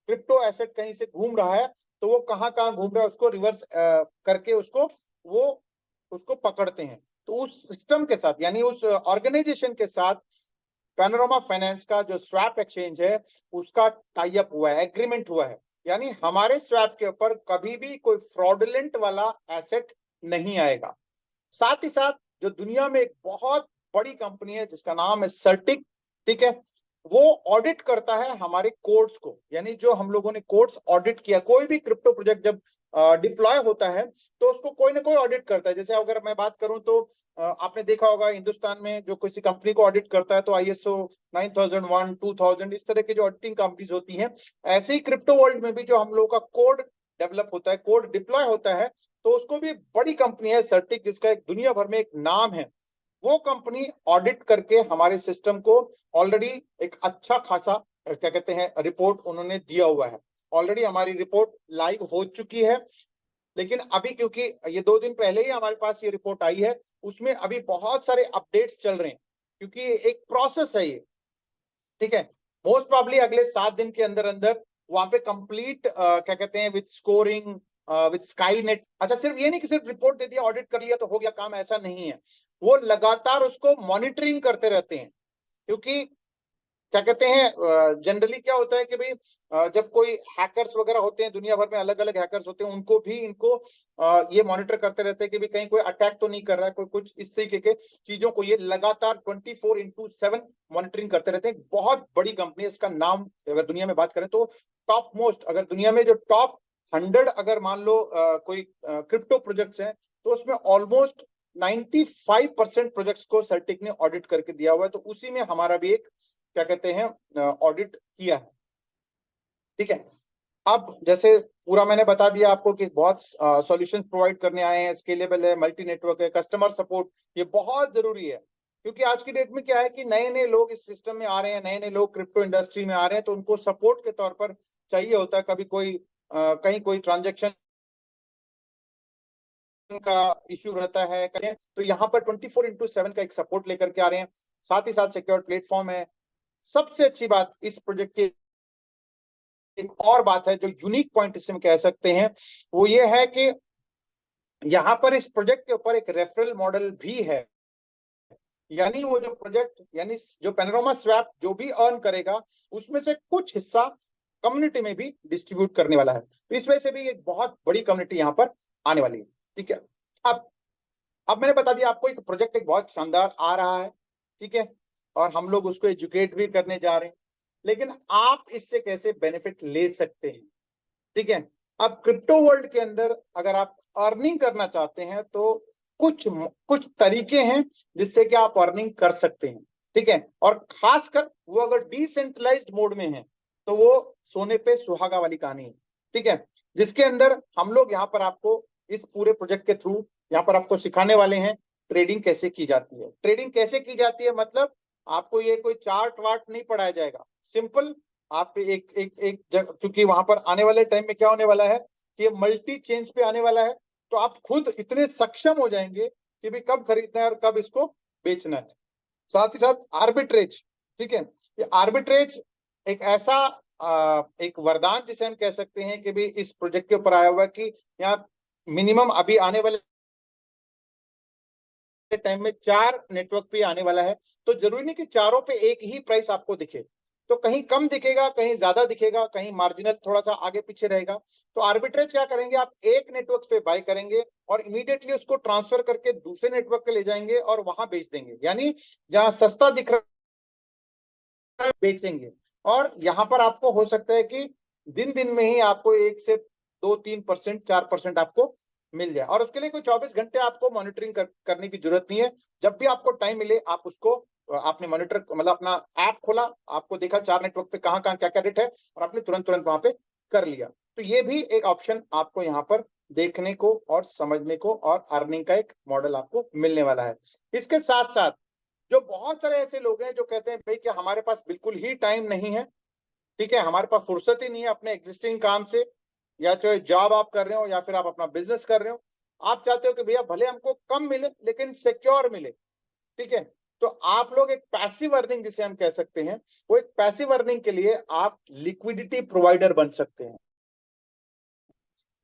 Speaker 2: क्रिप्टो एसेट कहीं से घूम रहा है तो वो कहाँ कहाँ घूम रहा है, उसको रिवर्स करके उसको पकड़ते हैं। तो उस सिस्टम के साथ यानी उस ऑर्गेनाइजेशन के साथ पैनोरामा फाइनेंस का जो स्वैप एक्सचेंज है उसका टाई अप हुआ है, एग्रीमेंट हुआ है। यानी हमारे स्वैप के ऊपर कभी भी कोई फ्रॉडुलेंट वाला एसेट नहीं आएगा। साथ ही साथ जो दुनिया में एक बहुत बड़ी कंपनी है जिसका नाम है सर्टिक, ठीक है, वो ऑडिट करता है हमारे कोड्स को। यानी जो हम लोगों ने कोड्स ऑडिट किया, कोई भी क्रिप्टो प्रोजेक्ट जब डिप्लॉय होता है तो उसको कोई ना कोई ऑडिट करता है। जैसे अगर मैं बात करूं तो आपने देखा होगा हिंदुस्तान में जो किसी कंपनी को ऑडिट करता है तो ISO 9001, 2000 इस तरह की जो ऑडिटिंग कंपनीज होती हैं। ऐसे ही क्रिप्टो वर्ल्ड में भी जो हम लोगों का कोड डेवलप होता है, कोड डिप्लॉय होता है, तो उसको भी बड़ी कंपनी है सर्टिक, जिसका एक दुनिया भर में एक नाम है। वो कंपनी ऑडिट करके हमारे सिस्टम को ऑलरेडी एक अच्छा खासा क्या कहते हैं रिपोर्ट उन्होंने दिया हुआ है। ऑलरेडी हमारी रिपोर्ट लाइव हो चुकी है, लेकिन अभी क्योंकि ये 2 दिन पहले ही हमारे पास ये रिपोर्ट आई है, उसमें अभी बहुत सारे अपडेट्स चल रहे हैं, क्योंकि एक प्रोसेस है ये। ठीक है, मोस्ट प्रॉब्ली अगले 7 दिन के अंदर अंदर वहां पे कंप्लीट क्या कहते हैं विद स्कोरिंग विद स्काईनेट। अच्छा, सिर्फ ये नहीं कि सिर्फ रिपोर्ट दे दिया, ऑडिट कर लिया तो हो गया काम, ऐसा नहीं है। वो लगातार उसको मॉनिटरिंग करते रहते हैं, क्योंकि क्या कहते हैं जनरली क्या होता है कि भाई जब कोई हैकर्स वगैरह होते हैं, दुनिया भर में अलग अलग हैकर्स होते हैं, उनको भी इनको ये मॉनिटर करते रहते हैं कि भाई कहीं कोई अटैक तो नहीं कर रहा है, कोई कुछ इस तरीके के चीजों को ये लगातार 24/7 मॉनिटरिंग करते रहते हैं। बहुत बड़ी कंपनी है, इसका नाम अगर दुनिया में बात करें तो टॉप मोस्ट, अगर दुनिया में जो टॉप 100 अगर मान लो कोई क्रिप्टो प्रोजेक्ट्स हैं तो उसमें ऑलमोस्ट 95% प्रोजेक्ट्स को सर्टिक ने ऑडिट करके दिया हुआ है। तो उसी में हमारा भी एक क्या कहते हैं ऑडिट किया है। ठीक है, अब जैसे पूरा मैंने बता दिया आपको कि बहुत सॉल्यूशंस प्रोवाइड करने आए हैं, स्केलेबल है, मल्टी नेटवर्क है, कस्टमर सपोर्ट ये बहुत जरूरी है। क्योंकि आज की डेट में क्या है कि नए नए लोग इस सिस्टम में आ रहे हैं, नए नए लोग क्रिप्टो इंडस्ट्री में आ रहे हैं, तो उनको सपोर्ट के तौर पर चाहिए होता है। कभी कोई कहीं कोई ट्रांजेक्शन का इश्यू रहता है कहीं, तो यहाँ पर 24/7 का एक सपोर्ट लेकर के आ रहे हैं। साथ ही साथ सिक्योर प्लेटफॉर्म है। सबसे अच्छी बात इस प्रोजेक्ट की एक और बात है जो यूनिक पॉइंट इसमें कह सकते हैं, वो ये है कि यहाँ पर इस प्रोजेक्ट के ऊपर एक रेफरल मॉडल भी है। यानी वो जो प्रोजेक्ट यानी जो पैनोरामा स्वैप जो भी अर्न करेगा उसमें से कुछ हिस्सा कम्युनिटी में भी डिस्ट्रीब्यूट करने वाला है। तो इस वजह से भी एक बहुत बड़ी कम्युनिटी यहाँ पर आने वाली है। ठीक है, अब मैंने बता दिया आपको एक प्रोजेक्ट एक बहुत शानदार आ रहा है। ठीक है, और हम लोग उसको एजुकेट भी करने जा रहे हैं, लेकिन आप इससे कैसे बेनिफिट ले सकते हैं। ठीक है, अब क्रिप्टो वर्ल्ड के अंदर अगर आप अर्निंग करना चाहते हैं तो कुछ कुछ तरीके हैं जिससे कि आप अर्निंग कर सकते हैं। ठीक है, और खासकर वो अगर डिसेंट्रलाइज्ड मोड में है तो वो सोने पे सुहागा वाली कहानी है। ठीक है, जिसके अंदर हम लोग यहाँ पर आपको इस पूरे प्रोजेक्ट के थ्रू यहाँ पर आपको सिखाने वाले हैं ट्रेडिंग कैसे की जाती है। ट्रेडिंग कैसे की जाती है मतलब आपको ये कोई चार्ट वार्ट नहीं पढ़ाया जाएगा, सिंपल आप एक क्योंकि वहां पर आने वाले टाइम में क्या होने वाला है कि ये मल्टी चेंज पे आने वाला है, तो आप खुद इतने सक्षम हो जाएंगे कि भी कब खरीदना है और कब इसको बेचना है। साथ ही साथ आर्बिट्रेज, ठीक है, ये आर्बिट्रेज एक ऐसा एक वरदान जिसे हम कह सकते हैं कि भी इस प्रोजेक्ट के ऊपर आया हुआ है कि यहाँ मिनिमम अभी आने वाले टाइम में 4 नेटवर्क पे आने वाला है, तो जरूरी नहीं कि चारों पे एक ही प्राइस आपको दिखे, तो कहीं कम दिखेगा, कहीं ज्यादा दिखेगा, कहीं मार्जिनल थोड़ा सा आगे पीछे रहेगा। तो आर्बिट्रेज क्या करेंगे, आप एक नेटवर्क पे बाय करेंगे और इमीडिएटली उसको ट्रांसफर करके दूसरे नेटवर्क पे ले जाएंगे और वहां बेच देंगे, यानी जहां सस्ता दिख रहा है बेचेंगे। और यहाँ पर आपको हो सकता है कि दिन दिन में ही आपको 1 से 2-3%, 4% आपको मिल जाए, और उसके लिए कोई 24 घंटे आपको मॉनिटरिंग करने की जरूरत नहीं है। जब भी आपको टाइम मिले आप उसको आपने मॉनिटर मतलब अपना ऐप खोला, आपको देखा 4 नेटवर्क पे कहाँ कहाँ क्या क्या रेट है और आपने तुरंत तुरंत वहां पे कर लिया। तो ये भी एक ऑप्शन आपको यहाँ पर देखने को और समझने को और अर्निंग का एक मॉडल आपको मिलने वाला है। इसके साथ साथ जो बहुत सारे ऐसे लोग हैं जो कहते हैं भाई कि हमारे पास बिल्कुल ही टाइम नहीं है, ठीक है, हमारे पास फुर्सत ही नहीं है अपने एग्जिस्टिंग काम से, या चाहे जॉब आप कर रहे हो या फिर आप अपना बिजनेस कर रहे हो, आप चाहते हो कि भैया भले हमको कम मिले लेकिन सिक्योर मिले, ठीक है। तो आप लोग एक पैसिव अर्निंग जिसे हम कह सकते हैं, वो एक पैसिव अर्निंग के लिए आप लिक्विडिटी प्रोवाइडर बन सकते हैं।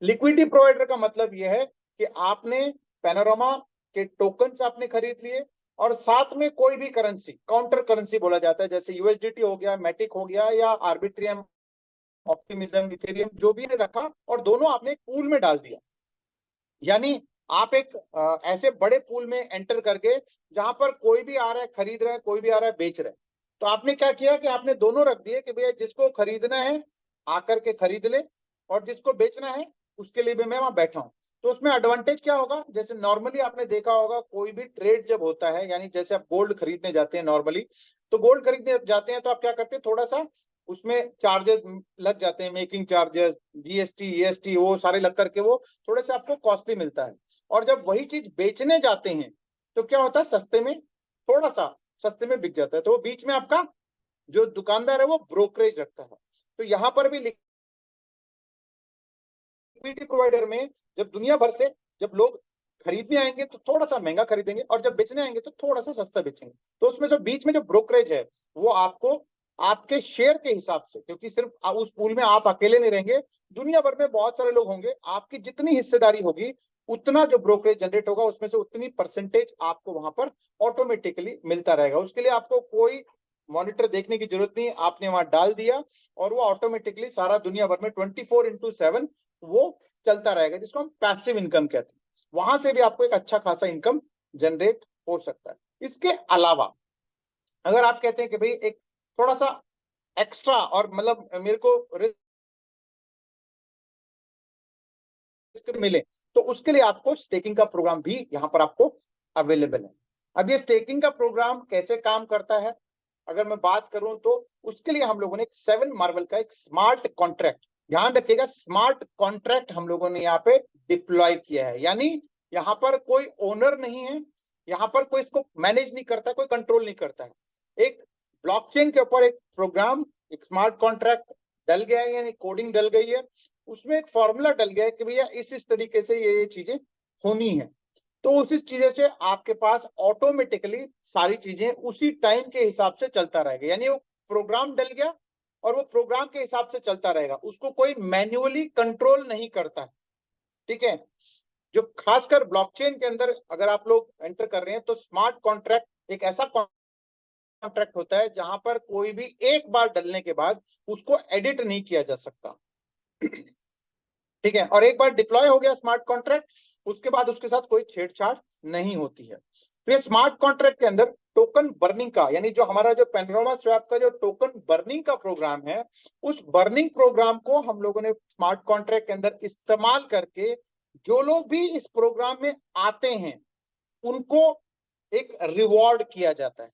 Speaker 2: लिक्विडिटी प्रोवाइडर का मतलब यह है कि आपने पैनोरामा के टोकन्स आपने खरीद लिए और साथ में कोई भी करेंसी, काउंटर करेंसी बोला जाता है, जैसे यूएसडीटी हो गया, मैटिक हो गया, या आर्बिट्रियम, ऑप्टिमिज्म, इथेरियम, जो भी ने रखा और दोनों आपने एक पूल में डाल दिया। यानी आप एक ऐसे बड़े पूल में एंटर करके जहां पर कोई भी आ रहा है खरीद रहा है, कोई भी आ रहा है बेच रहा है, तो आपने क्या किया कि आपने दोनों रख दिए कि भैया जिसको खरीदना है आकर के खरीद ले और जिसको बेचना है उसके लिए भी मैं वहां बैठा हूं। तो उसमें एडवांटेज क्या होगा, जैसे नॉर्मली आपने देखा होगा कोई भी ट्रेड जब होता है, यानी जैसे आप गोल्ड खरीदने जाते हैं नॉर्मली, तो गोल्ड खरीदने जाते हैं तो आप क्या करते हैं, थोड़ा सा उसमें चार्जेस लग जाते हैं, मेकिंग चार्जेस, जीएसटी, ईएसटी, वो सारे लग करके वो थोड़े से आपको कॉस्टली मिलता है। और जब वही चीज बेचने जाते हैं तो क्या होता है, सस्ते में, थोड़ा सा सस्ते में बिक जाता है, तो वो बीच में आपका जो दुकानदार है वो ब्रोकरेज रखता है। तो यहाँ पर भी लिक्विडिटी प्रोवाइडर में जब दुनिया भर से जब लोग खरीदने आएंगे तो थोड़ा सा महंगा खरीदेंगे और जब बेचने आएंगे तो थोड़ा सा सस्ता बेचेंगे, तो उसमें जो बीच में जो ब्रोकरेज है वो आपको आपके शेयर के हिसाब से, क्योंकि सिर्फ उस पूल में आप अकेले नहीं रहेंगे, दुनिया भर में बहुत सारे लोग होंगे, आपकी जितनी हिस्सेदारी होगी उतना जो ब्रोकरेज जनरेट होगा उसमें से उतनी परसेंटेज आपको वहां पर ऑटोमेटिकली मिलता रहेगा। उसके लिए आपको कोई मॉनिटर देखने की जरूरत नहीं, आपने वहां डाल दिया और वो ऑटोमेटिकली सारा दुनिया भर में 24/7 वो चलता रहेगा, जिसको हम पैसिव इनकम कहते हैं। वहां से भी आपको एक अच्छा खासा इनकम जनरेट हो सकता है। इसके अलावा अगर आप कहते हैं कि भाई एक थोड़ा सा एक्स्ट्रा और मतलब मेरे को रिस्क मिले, तो उसके लिए आपको स्टेकिंग का प्रोग्राम भी यहाँ पर आपको अवेलेबल है। अब ये स्टेकिंग का प्रोग्राम कैसे काम करता है अगर मैं बात करूं, तो उसके लिए हम लोगों ने एक 7 मार्वल का एक स्मार्ट कॉन्ट्रैक्ट, ध्यान रखिएगा, स्मार्ट कॉन्ट्रैक्ट हम लोगों ने यहाँ पे डिप्लॉय किया है। यानी यहाँ पर कोई ओनर नहीं है, यहाँ पर कोई इसको मैनेज नहीं करता, कोई कंट्रोल नहीं करता है। एक ब्लॉकचेन के ऊपर एक प्रोग्राम, एक स्मार्ट कॉन्ट्रैक्ट डल गया है, यानी कोडिंग डल गई है, उसमें एक फॉर्मूला डल गया है कि भैया इस तरीके से ये चीजें होनी है, तो उसी चीजें से आपके पास ऑटोमेटिकली सारी चीजें उसी टाइम के हिसाब से चलता रहेगा। यानी वो प्रोग्राम डल गया और वो प्रोग्राम के हिसाब से चलता रहेगा, उसको कोई मैन्युअली कंट्रोल नहीं करता है, ठीक है। जो खासकर ब्लॉकचेन के अंदर अगर आप लोग एंटर कर रहे हैं तो स्मार्ट कॉन्ट्रैक्ट एक ऐसा कॉन्ट्रैक्ट होता है जहां पर कोई भी एक बार डलने के बाद उसको एडिट नहीं किया जा सकता, ठीक है। और एक बार डिप्लॉय हो गया स्मार्ट कॉन्ट्रैक्ट, उसके बाद उसके साथ कोई छेड़छाड़ नहीं होती है। तो ये स्मार्ट कॉन्ट्रैक्ट के अंदर टोकन बर्निंग का, यानी जो हमारा जो पैनोरामा स्वैप का जो टोकन बर्निंग का प्रोग्राम है, उस बर्निंग प्रोग्राम को हम लोगों ने स्मार्ट कॉन्ट्रैक्ट के अंदर इस्तेमाल करके जो लोग भी इस प्रोग्राम में आते हैं उनको एक रिवॉर्ड किया जाता है,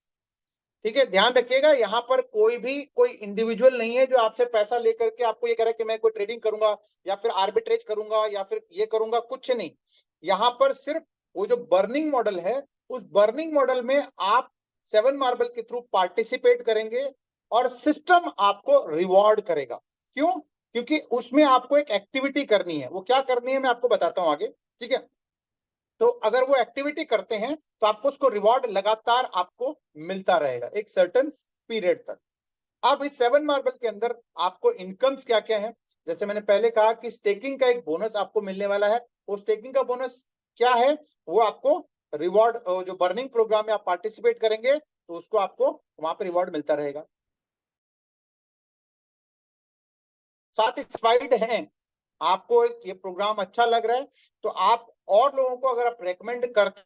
Speaker 2: ठीक है। ध्यान रखिएगा, यहाँ पर कोई इंडिविजुअल नहीं है जो आपसे पैसा लेकर के आपको ये कह रहा है कि मैं कोई ट्रेडिंग करूंगा या फिर आर्बिट्रेज करूंगा या फिर ये करूंगा, कुछ नहीं। यहाँ पर सिर्फ वो जो बर्निंग मॉडल है उस बर्निंग मॉडल में आप 7 मार्बल के थ्रू पार्टिसिपेट करेंगे और सिस्टम आपको रिवॉर्ड करेगा। क्यों? क्योंकि उसमें आपको एक एक्टिविटी करनी है। वो क्या करनी है मैं आपको बताता हूं आगे, ठीक है। तो अगर वो एक्टिविटी करते हैं तो आपको उसको रिवॉर्ड लगातार आपको मिलता रहेगा एक सर्टेन पीरियड तक। अब इस 7 मार्बल के अंदर आपको इनकम्स क्या क्या है, जैसे मैंने पहले कहा कि स्टेकिंग का एक बोनस आपको मिलने वाला है। वो स्टेकिंग का बोनस क्या है? वो आपको रिवॉर्ड, जो बर्निंग प्रोग्राम में आप पार्टिसिपेट करेंगे तो उसको आपको वहां पर रिवॉर्ड मिलता रहेगा। सैटिस्फाइड हैं, आपको ये प्रोग्राम अच्छा लग रहा है, तो आप और लोगों को अगर आप रेकमेंड करते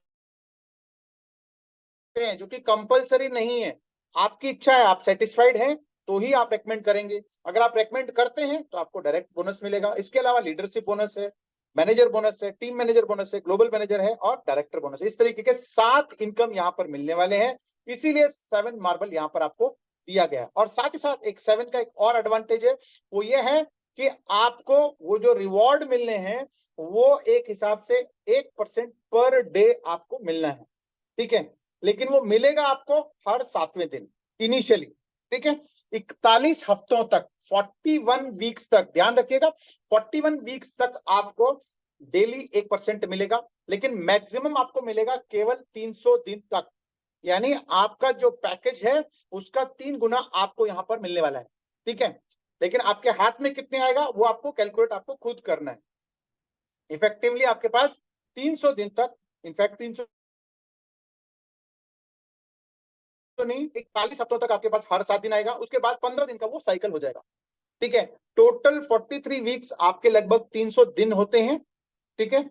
Speaker 2: हैं, जो कि कंपलसरी नहीं है, आपकी इच्छा है, आप सेटिस्फाइड हैं तो ही आप रेकमेंड करेंगे। अगर आप रेकमेंड करते हैं तो आपको डायरेक्ट बोनस मिलेगा। इसके अलावा लीडरशिप बोनस है, मैनेजर बोनस है, टीम मैनेजर बोनस है, ग्लोबल मैनेजर है और डायरेक्टर बोनस है। इस तरीके के 7 इनकम यहाँ पर मिलने वाले हैं, इसीलिए 7 मार्बल यहाँ पर आपको दिया गया है। और साथ ही साथ एक 7 का एक और एडवांटेज है, वो ये है कि आपको वो जो रिवॉर्ड मिलने हैं वो एक हिसाब से 1% पर डे आपको मिलना है, ठीक है। लेकिन वो मिलेगा आपको हर 7वें दिन इनिशियली, ठीक है। 41 हफ्तों तक, 41 वीक्स तक, ध्यान रखिएगा 41 वीक्स तक आपको डेली 1% मिलेगा, लेकिन मैक्सिमम आपको मिलेगा केवल 300 दिन तक। यानी आपका जो पैकेज है उसका 3 गुना आपको यहां पर मिलने वाला है, ठीक है। लेकिन आपके हाथ में कितने आएगा वो आपको कैलकुलेट आपको खुद करना है। इफेक्टिवली आपके पास 300 दिन तक, इनफैक्ट 300 तो नहीं, 41 हफ्तों तक आपके पास हर 7 दिन आएगा, उसके बाद 15 दिन का वो साइकिल हो जाएगा, ठीक है। टोटल 43 वीक्स आपके लगभग 300 दिन होते हैं, ठीक है।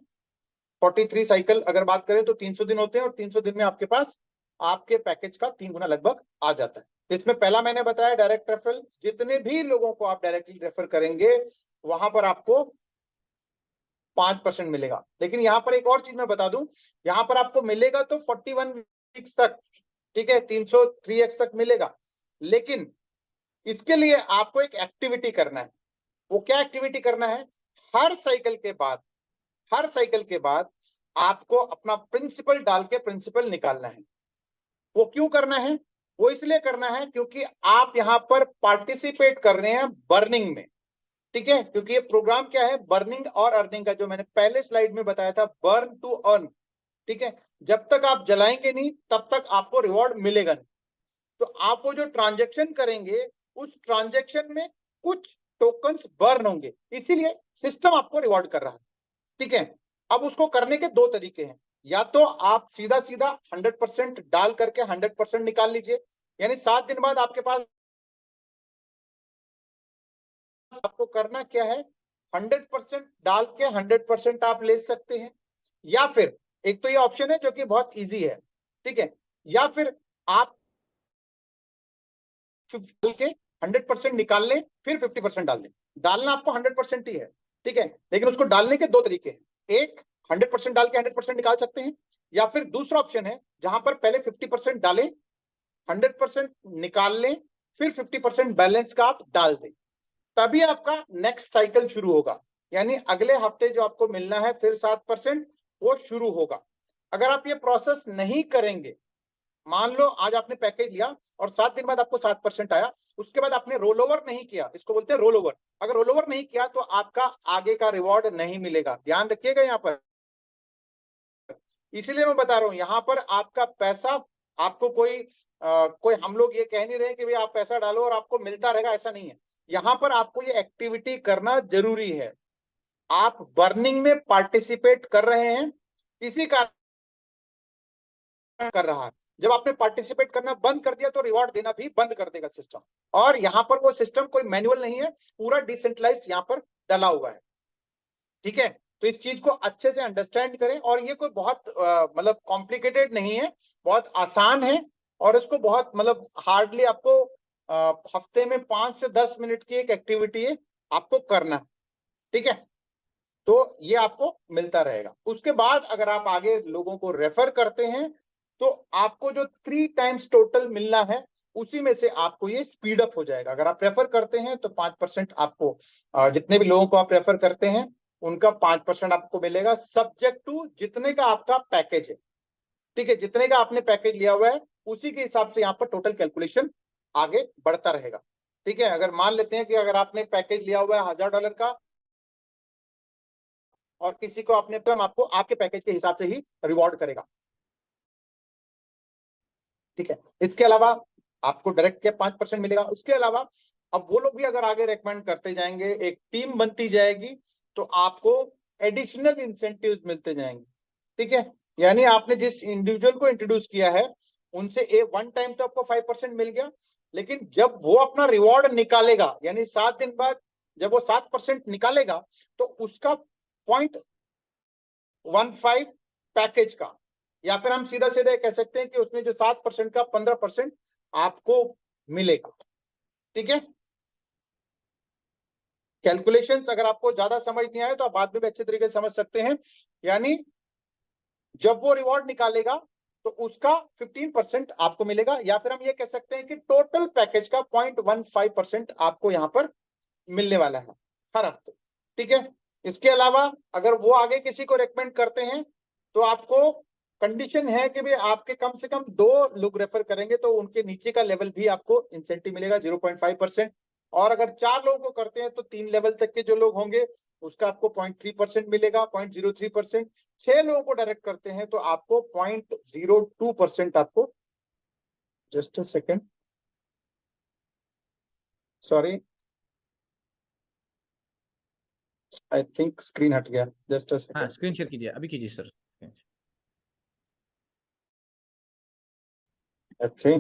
Speaker 2: 43 साइकिल अगर बात करें तो 300 दिन होते हैं, और 300 दिन में आपके पास आपके पैकेज का 3 गुना लगभग आ जाता है। इसमें पहला मैंने बताया डायरेक्ट रेफरल, जितने भी लोगों को आप डायरेक्टली रेफर करेंगे वहां पर आपको 5% मिलेगा। लेकिन यहाँ पर एक और चीज मैं बता दूं, यहाँ पर आपको मिलेगा तो 41 वीक्स तक, ठीक है, 303x तक मिलेगा। लेकिन इसके लिए आपको एक एक्टिविटी करना है। वो क्या एक्टिविटी करना है? हर साइकिल के बाद, हर साइकिल के बाद आपको अपना प्रिंसिपल डाल के प्रिंसिपल निकालना है। वो क्यों करना है? वो इसलिए करना है क्योंकि आप यहां पर पार्टिसिपेट कर रहे हैं बर्निंग में, ठीक है। क्योंकि ये प्रोग्राम क्या है, बर्निंग और अर्निंग का, जो मैंने पहले स्लाइड में बताया था, बर्न टू अर्न, ठीक है। जब तक आप जलाएंगे नहीं तब तक आपको रिवॉर्ड मिलेगा नहीं। तो आप वो जो ट्रांजेक्शन करेंगे उस ट्रांजेक्शन में कुछ टोकन्स बर्न होंगे, इसीलिए सिस्टम आपको रिवॉर्ड कर रहा है, ठीक है। अब उसको करने के 2 तरीके हैं, या तो आप सीधा सीधा 100% डाल करके 100% निकाल लीजिए, यानी 7 दिन बाद आपके पास, आपको करना क्या है, 100% डाल के 100% आप ले सकते हैं। या फिर एक तो ये ऑप्शन है जो कि बहुत इजी है, ठीक है। या फिर आप डाल के 100% निकाल लें, फिर 50% डाल दें। डालना आपको 100% ही है, ठीक है। लेकिन उसको डालने के 2 तरीके हैं, एक 100% डाल के 100% निकाल सकते हैं, या फिर दूसरा ऑप्शन है जहां पर पहले 50% डालें, 100% निकाल लें, फिर 50% बैलेंस का आप डाल दें। तभी आपका नेक्स्ट साइकिल शुरू होगा, यानी अगले हफ्ते जो आपको मिलना है फिर 7% वो शुरू होगा। अगर आप ये प्रोसेस नहीं करेंगे, मान लो आज आपने पैकेज लिया और 7 दिन बाद आपको 7% आया, उसके बाद आपने रोल ओवर नहीं किया, इसको बोलते हैं रोल ओवर। अगर रोल ओवर नहीं किया तो आपका आगे का रिवॉर्ड नहीं मिलेगा, ध्यान रखिएगा यहाँ पर। इसीलिए मैं बता रहा हूं, यहाँ पर आपका पैसा, आपको कोई हम लोग ये कह नहीं रहे कि भाई आप पैसा डालो और आपको मिलता रहेगा, ऐसा नहीं है। यहाँ पर आपको ये एक्टिविटी करना जरूरी है। आप बर्निंग में पार्टिसिपेट कर रहे हैं, इसी कारण कर रहा है। जब आपने पार्टिसिपेट करना बंद कर दिया तो रिवॉर्ड देना भी बंद कर देगा सिस्टम। और यहाँ पर वो सिस्टम कोई मैनुअल नहीं है, पूरा डिसेंट्रलाइज्ड यहाँ पर डला हुआ है, ठीक है। तो इस चीज को अच्छे से अंडरस्टैंड करें, और ये कोई बहुत मतलब कॉम्प्लिकेटेड नहीं है, बहुत आसान है। और इसको बहुत मतलब हार्डली आपको हफ्ते में 5 से 10 मिनट की एक एक्टिविटी है, आपको करना है, ठीक है। तो ये आपको मिलता रहेगा। उसके बाद अगर आप आगे लोगों को रेफर करते हैं तो आपको जो 3 टाइम्स टोटल मिलना है उसी में से आपको ये स्पीड अप हो जाएगा। अगर आप रेफर करते हैं तो 5% आपको, जितने भी लोगों को आप रेफर करते हैं उनका 5% आपको मिलेगा, सब्जेक्ट टू जितने का आपका पैकेज है, ठीक है, जितने का आपने पैकेज लिया हुआ है उसी के हिसाब से यहाँ पर टोटल कैलकुलेशन आगे बढ़ता रहेगा। ठीक है, अगर मान लेते हैं कि अगर आपने पैकेज लिया हुआ है $1000 का और किसी को आपने आपको आपके पैकेज के हिसाब से ही रिवॉर्ड करेगा। ठीक है, इसके अलावा आपको डायरेक्ट क्या 5% मिलेगा। उसके अलावा अब वो लोग भी अगर आगे रेकमेंड करते जाएंगे, एक टीम बनती जाएगी, तो आपको एडिशनल इंसेंटिव्स मिलते जाएंगे। ठीक है, यानी आपने जिस इंडिविजुअल को इंट्रोड्यूस किया है उनसे वन टाइम तो आपको 5% मिल गया, लेकिन जब वो अपना रिवॉर्ड निकालेगा, यानी 7 दिन बाद जब वो 7% निकालेगा, तो उसका 0.15 पैकेज का, या फिर हम सीधा सीधा कह सकते हैं कि उसमें जो 7% का 15% आपको मिलेगा। ठीक है, कैलकुलेशंस अगर आपको ज्यादा समझ नहीं आए तो आप बाद में भी अच्छे तरीके से समझ सकते हैं। यानी जब वो रिवॉर्ड निकालेगा तो उसका 15% आपको मिलेगा, या फिर हम ये कह सकते हैं कि टोटल पैकेज का 0.15% आपको यहां पर मिलने वाला है हर हफ्ते। ठीक है, इसके अलावा अगर वो आगे किसी को रेकमेंड करते हैं तो आपको कंडीशन है कि भाई आपके कम से कम 2 लोग रेफर करेंगे तो उनके नीचे का लेवल भी आपको इंसेंटिव मिलेगा 0.5%, और अगर 4 लोगों को करते हैं तो 3 लेवल तक के जो लोग होंगे उसका आपको 0.3% मिलेगा, 0.03%। 6 लोगों को डायरेक्ट करते हैं तो आपको 0.02% आपको, just a second, sorry I think screen हट गया, जस्ट अ
Speaker 3: हाँ,
Speaker 2: सेकेंड।
Speaker 3: स्क्रीन शेयर कीजिए, अभी कीजिए सर।
Speaker 2: ओके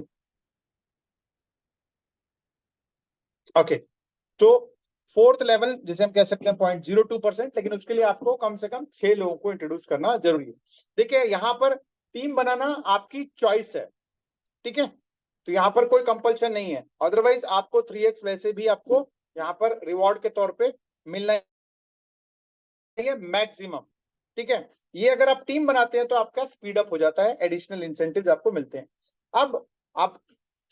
Speaker 2: ओके, तो 4th लेवल जिसे हम कह सकते हैं 0.02%, लेकिन उसके लिए आपको कम से कम 6 लोगों को इंट्रोड्यूस करना जरूरी है। देखिए, यहाँ पर टीम बनाना आपकी चॉइस है। ठीक है, तो यहाँ पर कोई कंपल्शन नहीं है, अदरवाइज आपको 3x वैसे भी आपको यहाँ पर रिवॉर्ड के तौर पे मिलना है मैक्सिमम। ठीक है, ये अगर आप टीम बनाते हैं तो आपका स्पीड अप हो जाता है, एडिशनल इंसेंटिव आपको मिलते हैं। अब आप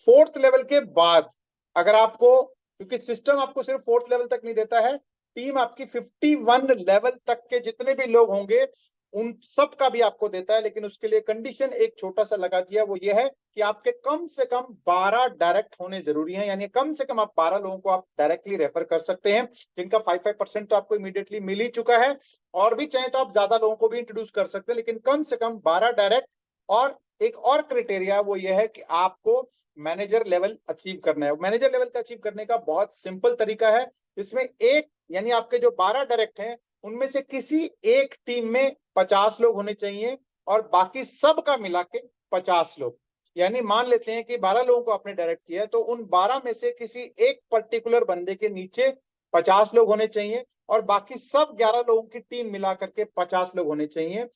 Speaker 2: 4th लेवल के बाद अगर आपको, क्योंकि सिस्टम आपको सिर्फ 4th लेवल तक नहीं देता है, टीम आपकी 51 लेवल तक के जितने भी लोग होंगे उन सब का भी आपको देता है, लेकिन उसके लिए कंडीशन एक छोटा सा लगा दिया, वो ये है कि आपके कम से कम 12 डायरेक्ट होने जरूरी है, यानी कम से कम आप 12 लोगों को आप डायरेक्टली रेफर कर सकते हैं, जिनका 5% तो आपको इमीडिएटली मिल ही चुका है, और भी चाहे तो आप ज्यादा लोगों को भी इंट्रोड्यूस कर सकते हैं, लेकिन कम से कम 12 डायरेक्ट। और एक और क्राइटेरिया वो ये है कि आपको मैनेजर लेवल अचीव करना है। मैनेजर लेवल का अचीव करने का बहुत सिंपल तरीका है, इसमें एक, यानी आपके जो 12 डायरेक्ट हैं उनमें से किसी एक टीम में 50 लोग होने चाहिए और बाकी सब का मिला के 50 लोग। यानी मान लेते हैं कि 12 लोगों को आपने डायरेक्ट किया है, तो उन 12 में से किसी एक पर्टिकुलर बंदे के नीचे 50 लोग होने चाहिए और बाकी सब 11 लोगों की टीम मिला करके 50 लोग होने चाहिए,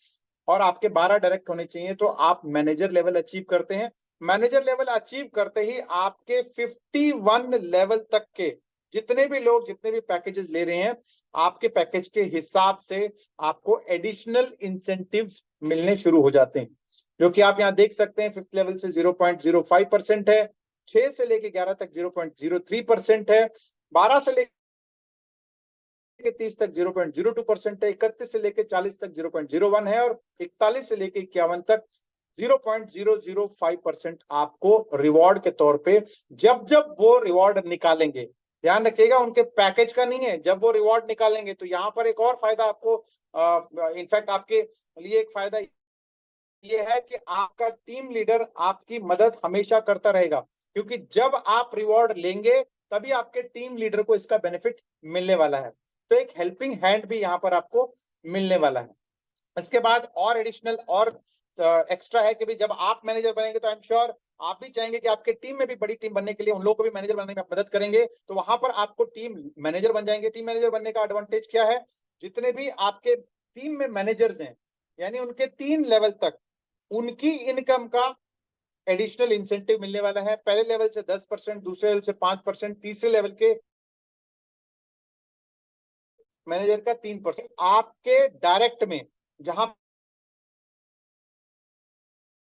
Speaker 2: और आपके 12 डायरेक्ट होने चाहिए, तो आप मैनेजर लेवल अचीव करते हैं। मैनेजर लेवल अचीव करते ही आपके 51 लेवल तक के जितने भी लोग जितने भी पैकेजेस ले रहे हैं, आपके पैकेज के हिसाब से आपको एडिशनल इंसेंटिव्स मिलने शुरू हो जाते हैं, जो कि आप यहाँ देख सकते हैं। 5th लेवल से 0.05% है, 6 से लेके 11 तक 0.03% है, 12 से लेके 30 तक 0.02% है, 31 से लेके 40 तक 0.01 है, और 41 से लेके 51 तक 0.005% आपको रिवॉर्ड के तौर पे जब जब वो रिवॉर्ड निकालेंगे, ध्यान रखिएगा उनके पैकेज का नहीं है, जब वो रिवॉर्ड निकालेंगे तो यहाँ पर एक और फायदा आपको, इनफैक्ट आपके लिए एक फायदा ये है कि आपका टीम लीडर आपकी मदद हमेशा करता रहेगा, क्योंकि जब आप रिवॉर्ड लेंगे तभी आपके टीम लीडर को इसका बेनिफिट मिलने वाला है, तो एक हेल्पिंग हैंड भी यहाँ पर आपको मिलने वाला है। इसके बाद और एडिशनल और एक्स्ट्रा है कि भाई जब आप मैनेजर बनेंगे तो आई एम श्योर आप भी चाहेंगे कि आपके टीम में भी बड़ी टीम बनने के लिए उन लोगों को भी मैनेजर बनने में आप मदद करेंगे, तो वहां पर आपको टीम मैनेजर बन जाएंगे। टीम मैनेजर बनने का एडवांटेज क्या है, जितने भी आपके टीम में मैनेजर्स हैं, यानी उनके 3 लेवल तक उनकी इनकम का एडिशनल इंसेंटिव मिलने वाला है। पहले लेवल से 10%, दूसरे लेवल से 5%, तीसरे लेवल के मैनेजर का 3%। आपके डायरेक्ट में जहां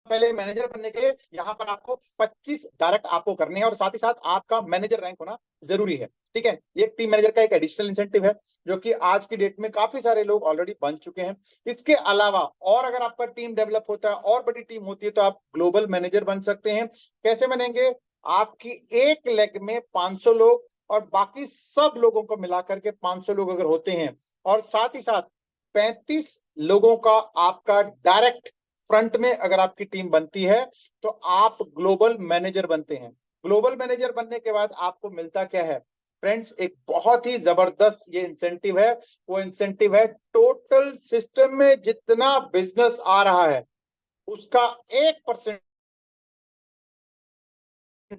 Speaker 2: पहले मैनेजर बनने के लिए यहाँ पर आपको 25 डायरेक्ट आपको करने हैं और साथ ही साथ आपका मैनेजर रैंक होना जरूरी है। ठीक है, ये टीम मैनेजर का एक एडिशनल इंसेंटिव है जो कि आज की डेट में काफी सारे लोग ऑलरेडी बन चुके हैं। इसके अलावा और अगर आपका टीम डेवलप होता है और बड़ी टीम होती है तो आप ग्लोबल मैनेजर बन सकते हैं। कैसे बनेंगे? आपकी एक लेग में 500 लोग और बाकी सब लोगों को मिलाकर के 500 लोग अगर होते हैं और साथ ही साथ 35 लोगों का आपका डायरेक्ट फ्रंट में अगर आपकी टीम बनती है तो आप ग्लोबल मैनेजर बनते हैं। ग्लोबल मैनेजर बनने के बाद आपको मिलता क्या है फ्रेंड्स? एक बहुत ही जबरदस्त ये इंसेंटिव है। वो इंसेंटिव है टोटल सिस्टम में जितना बिजनेस आ रहा है उसका 1%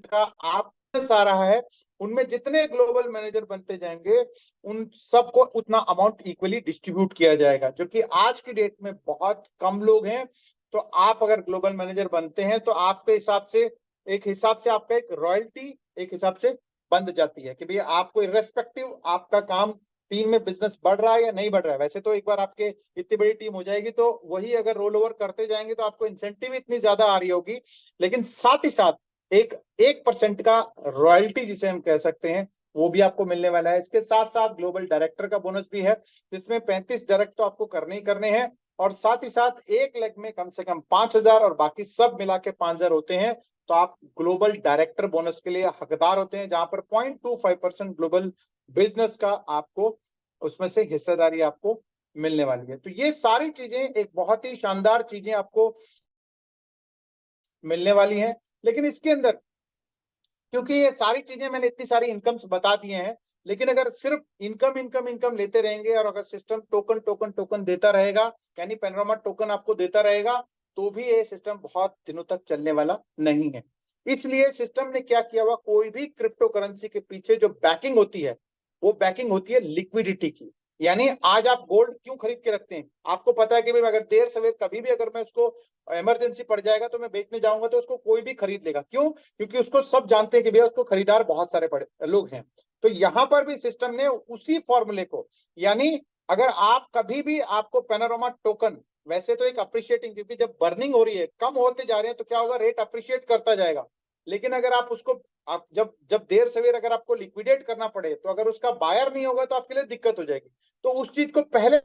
Speaker 2: का आप आ रहा है, उनमें जितने ग्लोबल मैनेजर बनते जाएंगे उन सबको उतना अमाउंट इक्वली डिस्ट्रीब्यूट किया जाएगा, जो कि आज की डेट में बहुत कम लोग हैं। तो आप अगर ग्लोबल मैनेजर बनते हैं तो आपके हिसाब से आपका एक रॉयल्टी एक हिसाब से बंद जाती है कि भैया आपको इर्रेस्पेक्टिव आपका काम टीम में बिजनेस बढ़ रहा है या नहीं बढ़ रहा है। वैसे तो एक बार आपके इतनी बड़ी टीम हो जाएगी तो वही अगर रोल ओवर करते जाएंगे तो आपको इंसेंटिव इतनी ज्यादा आ रही होगी, लेकिन साथ ही साथ एक 1% का रॉयल्टी जिसे हम कह सकते हैं वो भी आपको मिलने वाला है। इसके साथ साथ ग्लोबल डायरेक्टर का बोनस भी है जिसमें 35 डायरेक्ट तो आपको करने ही करने हैं और साथ ही साथ एक लेग में कम से कम 5,000 और बाकी सब मिला के 5,000 होते हैं तो आप ग्लोबल डायरेक्टर बोनस के लिए हकदार होते हैं, जहां पर 0.25% ग्लोबल बिजनेस का आपको उसमें से हिस्सेदारी आपको मिलने वाली है। तो ये सारी चीजें एक बहुत ही शानदार चीजें आपको मिलने वाली हैं। लेकिन इसके अंदर क्योंकि ये सारी चीजें मैंने इतनी सारी इनकम्स बता दिए हैं, लेकिन अगर सिर्फ इनकम इनकम इनकम लेते रहेंगे और अगर सिस्टम टोकन टोकन टोकन देता रहेगा यानी पैनोरामा टोकन आपको देता रहेगा तो भी ये सिस्टम बहुत दिनों तक चलने वाला नहीं है। इसलिए सिस्टम ने क्या किया हुआ, कोई भी क्रिप्टो करेंसी के पीछे जो बैकिंग होती है वो बैकिंग होती है लिक्विडिटी की। यानी आज आप गोल्ड क्यों खरीद के रखते हैं? आपको पता है कि भाई अगर देर सवेर कभी भी अगर मैं उसको इमरजेंसी पड़ जाएगा तो मैं बेचने जाऊंगा तो उसको कोई भी खरीद लेगा। क्यों? क्योंकि उसको सब जानते हैं कि भैया उसको खरीदार बहुत सारे पड़े लोग हैं। तो यहां पर भी सिस्टम ने उसी फॉर्मूले को, यानी अगर आप कभी भी आपको पैनोरामा टोकन वैसे तो एक अप्रिशिएटिंग, क्योंकि जब बर्निंग हो रही है कम होते जा रहे हैं तो क्या होगा, रेट अप्रिशिएट करता जाएगा। लेकिन अगर आप उसको आप जब जब देर सवेर अगर आपको लिक्विडेट करना पड़े तो अगर उसका बायर नहीं होगा तो आपके लिए दिक्कत हो जाएगी। तो उस चीज को पहले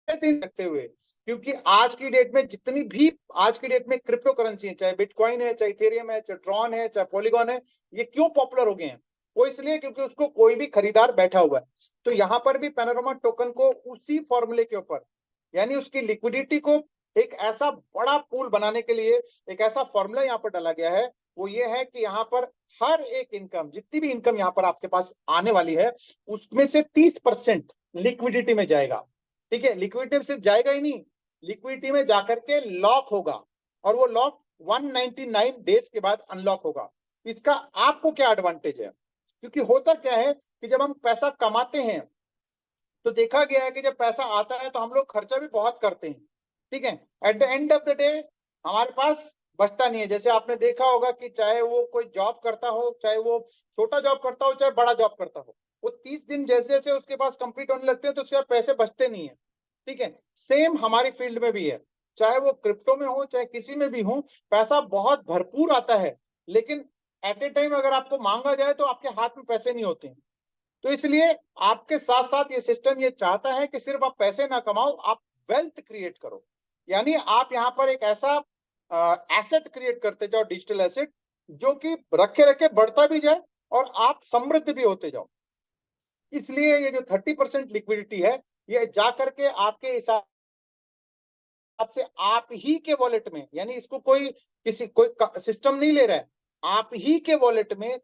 Speaker 2: रखते हुए, क्योंकि आज की डेट में जितनी भी आज की डेट में क्रिप्टो करेंसी है, चाहे बिटकॉइन है, चाहे इथेरियम है, चाहे ट्रॉन है, चाहे पॉलीगॉन है, ये क्यों पॉपुलर हो गए हैं? वो इसलिए क्योंकि उसको कोई भी खरीदार बैठा हुआ है। तो यहां पर भी पैनोरामा टोकन को उसी फॉर्मूले के ऊपर, यानी उसकी लिक्विडिटी को एक ऐसा बड़ा पूल बनाने के लिए एक ऐसा फॉर्मूला यहाँ पर डाला गया है। वो ये है कि यहाँ पर हर एक इनकम, जितनी भी इनकम यहाँ पर आपके पास आने वाली है उसमें से 30% लिक्विडिटी में जाएगा। ठीक है, लिक्विडिटी में सिर्फ जाएगा ही नहीं, लिक्विडिटी में जाकर के लॉक होगा और वो लॉक 199 डेज के बाद अनलॉक होगा। इसका आपको क्या एडवांटेज है? क्योंकि होता क्या है कि जब हम पैसा कमाते हैं तो देखा गया है कि जब पैसा आता है तो हम लोग खर्चा भी बहुत करते हैं। ठीक है, at the end of the day हमारे पास बचता नहीं है। जैसे आपने देखा होगा कि चाहे वो कोई जॉब करता हो, चाहे वो छोटा जॉब करता हो, चाहे बड़ा जॉब करता हो, वो 30 दिन जैसे जैसे उसके पास कंप्लीट होने लगते हैं तो उसके पास पैसे बचते नहीं है। ठीक है, सेम हमारी फील्ड में भी है, चाहे वो क्रिप्टो में हो चाहे किसी में भी हो, पैसा बहुत भरपूर आता है, लेकिन एट ए टाइम अगर आपको मांगा जाए तो आपके हाथ में पैसे नहीं होते हैं। तो इसलिए आपके साथ साथ ये सिस्टम ये चाहता है कि सिर्फ आप पैसे ना कमाओ, आप वेल्थ क्रिएट करो। यानी आप यहाँ पर एक ऐसा एसेट क्रिएट करते जाओ, डिजिटल एसेट, जो कि रखे रखे बढ़ता भी जाए और आप समृद्ध भी होते जाओ। इसलिए ये जो 30% लिक्विडिटी है ये जा करके आपके हिसाब से आप ही के वॉलेट में, यानी इसको कोई सिस्टम नहीं ले रहा है, आप ही के वॉलेट में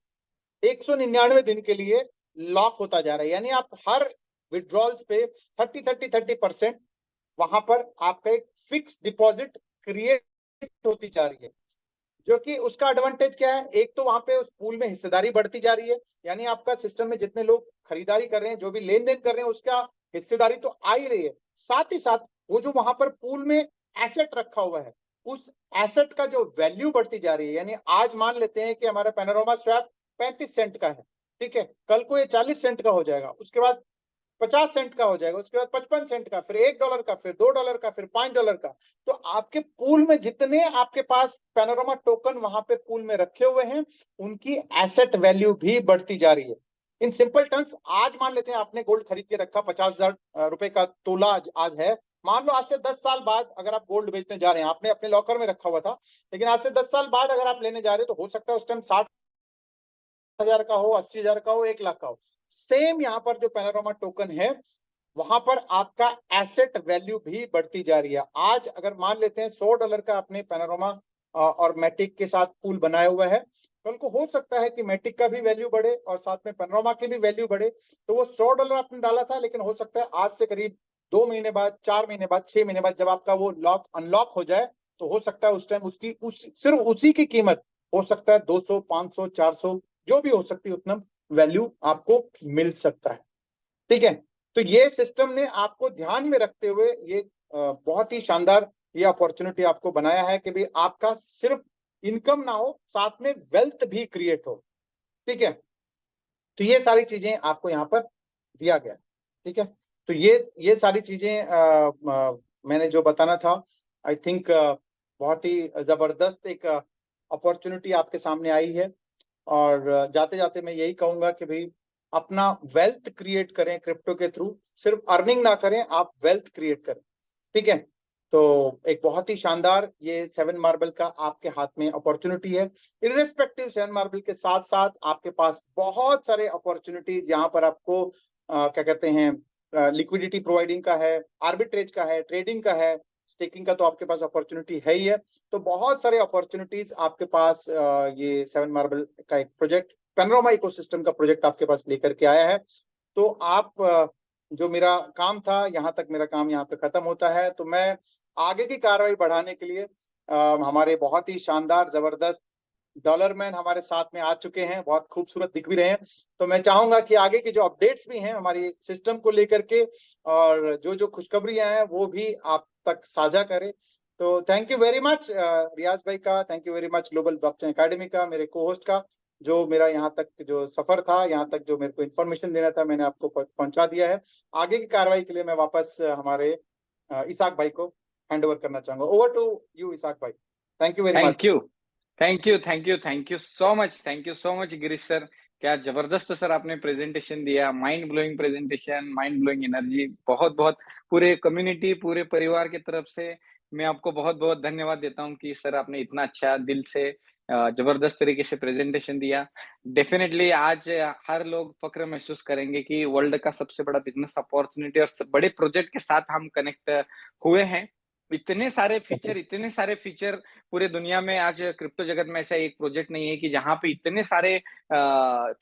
Speaker 2: 199 दिन के लिए लॉक होता जा रहा है। यानी आप हर विड्रॉल्स पे 30% वहां पर आपका एक फिक्स डिपॉजिट क्रिएट होती जा रही है, जो कि उसका एडवांटेज क्या है? एक तो वहां पे उस पूल में हिस्सेदारी बढ़ती जा रही है, यानी आपका सिस्टम में जितने लोग खरीदारी कर रहे हैं, जो भी लेन देन कर रहे हैं, उसका हिस्सेदारी तो आ ही रही है। साथ ही साथ वो जो वहां पर पूल में एसेट रखा हुआ है, उस एसेट का जो वैल्यू बढ़ती जा रही है। यानी आज मान लेते हैं कि हमारा पैनोरामा स्वैप 35 सेंट का है, ठीक है, कल को ये 40 सेंट का हो जाएगा, उसके बाद 50 सेंट का हो जाएगा, उसके बाद 55 सेंट का, फिर $1 का, फिर $2 का, फिर $5 का। तो आपके पूल में जितने आपके पास पैनोरामा टोकन वहां पे पूल में रखे हुए हैं, उनकी एसेट वैल्यू भी बढ़ती जा रही है। इन सिंपल टर्म्स, आज मान लेते हैं आपने गोल्ड खरीद के रखा, 50,000 रुपए का तोला आज है। मान लो आज से 10 साल बाद अगर आप गोल्ड बेचने जा रहे हैं, आपने अपने लॉकर में रखा हुआ था, लेकिन आज से 10 साल बाद अगर आप लेने जा रहे हो तो हो सकता है उस टाइम 60,000 का हो, 80,000 का हो, 1 लाख का हो। सेम यहाँ पर जो पैनोरामा टोकन है, वहां पर आपका एसेट वैल्यू भी बढ़ती जा रही है। आज अगर मान लेते हैं $100 का आपने पैनोरामा और मैटिक के साथ पूल बनाया हुआ है, कल को हो सकता है कि मैटिक का भी वैल्यू बढ़े और साथ में पैनोरामा की भी वैल्यू बढ़े। तो वो $100 आपने डाला था, लेकिन हो सकता है आज से करीब 2 महीने बाद, 4 महीने बाद, 6 महीने बाद जब आपका वो लॉक अनलॉक हो जाए, तो हो सकता है उस टाइम सिर्फ उसी की कीमत हो सकता है 200, 500, 400, जो भी हो सकती है उतना वैल्यू आपको मिल सकता है। ठीक है, तो ये सिस्टम ने आपको ध्यान में रखते हुए ये बहुत ही शानदार ये अपॉर्चुनिटी आपको बनाया है कि भाई आपका सिर्फ इनकम ना हो, साथ में वेल्थ भी क्रिएट हो। ठीक है, तो ये सारी चीजें आपको यहाँ पर दिया गया। ठीक है, तो ये सारी चीजें मैंने जो बताना था, आई थिंक बहुत ही जबरदस्त एक अपॉर्चुनिटी आपके सामने आई है। और जाते जाते मैं यही कहूंगा कि भाई अपना वेल्थ क्रिएट करें क्रिप्टो के थ्रू, सिर्फ अर्निंग ना करें, आप वेल्थ क्रिएट करें। ठीक है, तो एक बहुत ही शानदार ये 7 मार्बल का आपके हाथ में अपॉर्चुनिटी है। इररेस्पेक्टिव 7 मार्बल के साथ साथ आपके पास बहुत सारे अपॉर्चुनिटीज यहाँ पर आपको क्या कहते हैं, लिक्विडिटी प्रोवाइडिंग का है, आर्बिट्रेज का है, ट्रेडिंग का है, स्टेकिंग का तो आपके पास अपॉर्चुनिटी है ही है। तो बहुत सारे अपॉर्चुनिटीज आपके पास ये 7 मार्बल का एक प्रोजेक्ट, पैनोरामा इकोसिस्टम का प्रोजेक्ट आपके पास लेकर के आया है। तो आप जो मेरा काम था, यहाँ तक मेरा काम यहाँ पे खत्म होता है। तो मैं आगे की कार्रवाई बढ़ाने के लिए हमारे बहुत ही शानदार जबरदस्त डॉलर मैन हमारे साथ में आ चुके हैं, बहुत खूबसूरत दिख भी रहे हैं। तो मैं चाहूंगा कि आगे की जो अपडेट्स भी हैं हमारी सिस्टम को लेकर के, और जो जो खुशखबरियां हैं वो भी आप तक साझा करें। तो थैंक यू वेरी मच रियाज भाई का, thank you very much global blockchain academy का, मेरे को होस्ट का, जो मेरा यहाँ तक जो सफर था, यहाँ तक जो मेरे को इन्फॉर्मेशन देना था, मैंने आपको पहुंचा दिया है। आगे की कार्रवाई के लिए मैं वापस हमारे इसाक भाई को हैंड ओवर करना चाहूंगा। ओवर टू यू इसाक भाई, thank you very
Speaker 3: thank
Speaker 2: much.
Speaker 3: You, thank you, thank you, thank you so much, thank you so much Girish sir. क्या जबरदस्त सर आपने प्रेजेंटेशन दिया, mind blowing presentation, mind blowing energy. बहुत बहुत पूरे community, पूरे परिवार की तरफ से मैं आपको बहुत बहुत धन्यवाद देता हूँ कि सर आपने इतना अच्छा दिल से जबरदस्त तरीके से प्रेजेंटेशन दिया। डेफिनेटली आज हर लोग फक्र महसूस करेंगे कि वर्ल्ड का सबसे बड़ा बिजनेस अपॉर्चुनिटी और बड़े प्रोजेक्ट के साथ हम कनेक्ट हुए हैं। इतने सारे फीचर पूरे दुनिया में आज क्रिप्टो जगत में ऐसा एक प्रोजेक्ट नहीं है कि जहां पे इतने सारे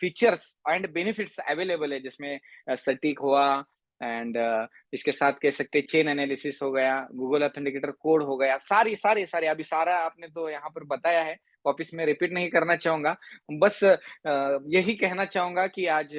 Speaker 3: फीचर्स एंड बेनिफिट्स अवेलेबल है, जिसमें सटीक हुआ एंड इसके साथ कह सकते हैं चेन एनालिसिस हो गया, गूगल ऑथेंटिकेटर कोड हो गया, सारी सारी सारी अभी सारा आपने तो यहाँ पर बताया है, वापिस में रिपीट नहीं करना चाहूंगा। बस यही कहना चाहूंगा कि आज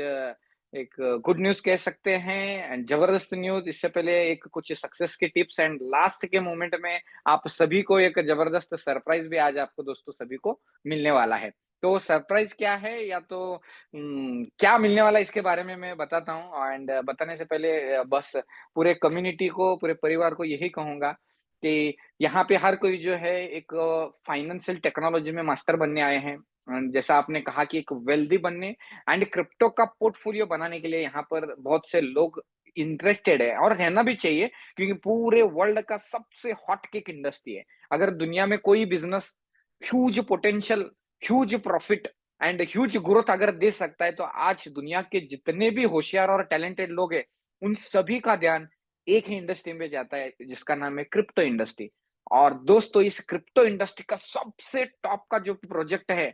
Speaker 3: एक गुड न्यूज कह सकते हैं एंड जबरदस्त न्यूज। इससे पहले एक कुछ सक्सेस के टिप्स एंड लास्ट के मोमेंट में आप सभी को एक जबरदस्त सरप्राइज भी आज आपको दोस्तों सभी को मिलने वाला है। तो सरप्राइज क्या है या तो क्या मिलने वाला है, इसके बारे में मैं बताता हूँ। एंड बताने से पहले बस पूरे कम्युनिटी को, पूरे परिवार को यही कहूंगा कि यहाँ पे हर कोई जो है एक फाइनेंशियल टेक्नोलॉजी में मास्टर बनने आए हैं। जैसा आपने कहा कि एक वेल्दी बनने एंड क्रिप्टो का पोर्टफोलियो बनाने के लिए यहाँ पर बहुत से लोग इंटरेस्टेड है और रहना भी चाहिए, क्योंकि पूरे वर्ल्ड का सबसे हॉट केक इंडस्ट्री है। अगर दुनिया में कोई business huge potential, huge profit and huge growth अगर दे सकता है, तो आज दुनिया के जितने भी होशियार और टैलेंटेड लोग हैं, उन सभी का ध्यान एक ही इंडस्ट्री में जाता है, जिसका नाम है क्रिप्टो इंडस्ट्री। और दोस्तों, इस क्रिप्टो इंडस्ट्री का सबसे टॉप का जो प्रोजेक्ट है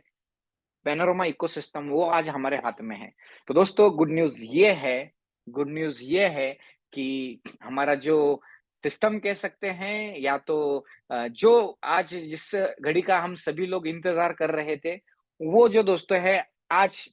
Speaker 3: पैनोरामा इकोसिस्टम, वो आज हमारे हाथ में है। तो दोस्तों, गुड न्यूज ये है कि हमारा जो सिस्टम कह सकते हैं, या तो जो आज जिस घड़ी का हम सभी लोग इंतजार कर रहे थे, वो जो दोस्तों है आज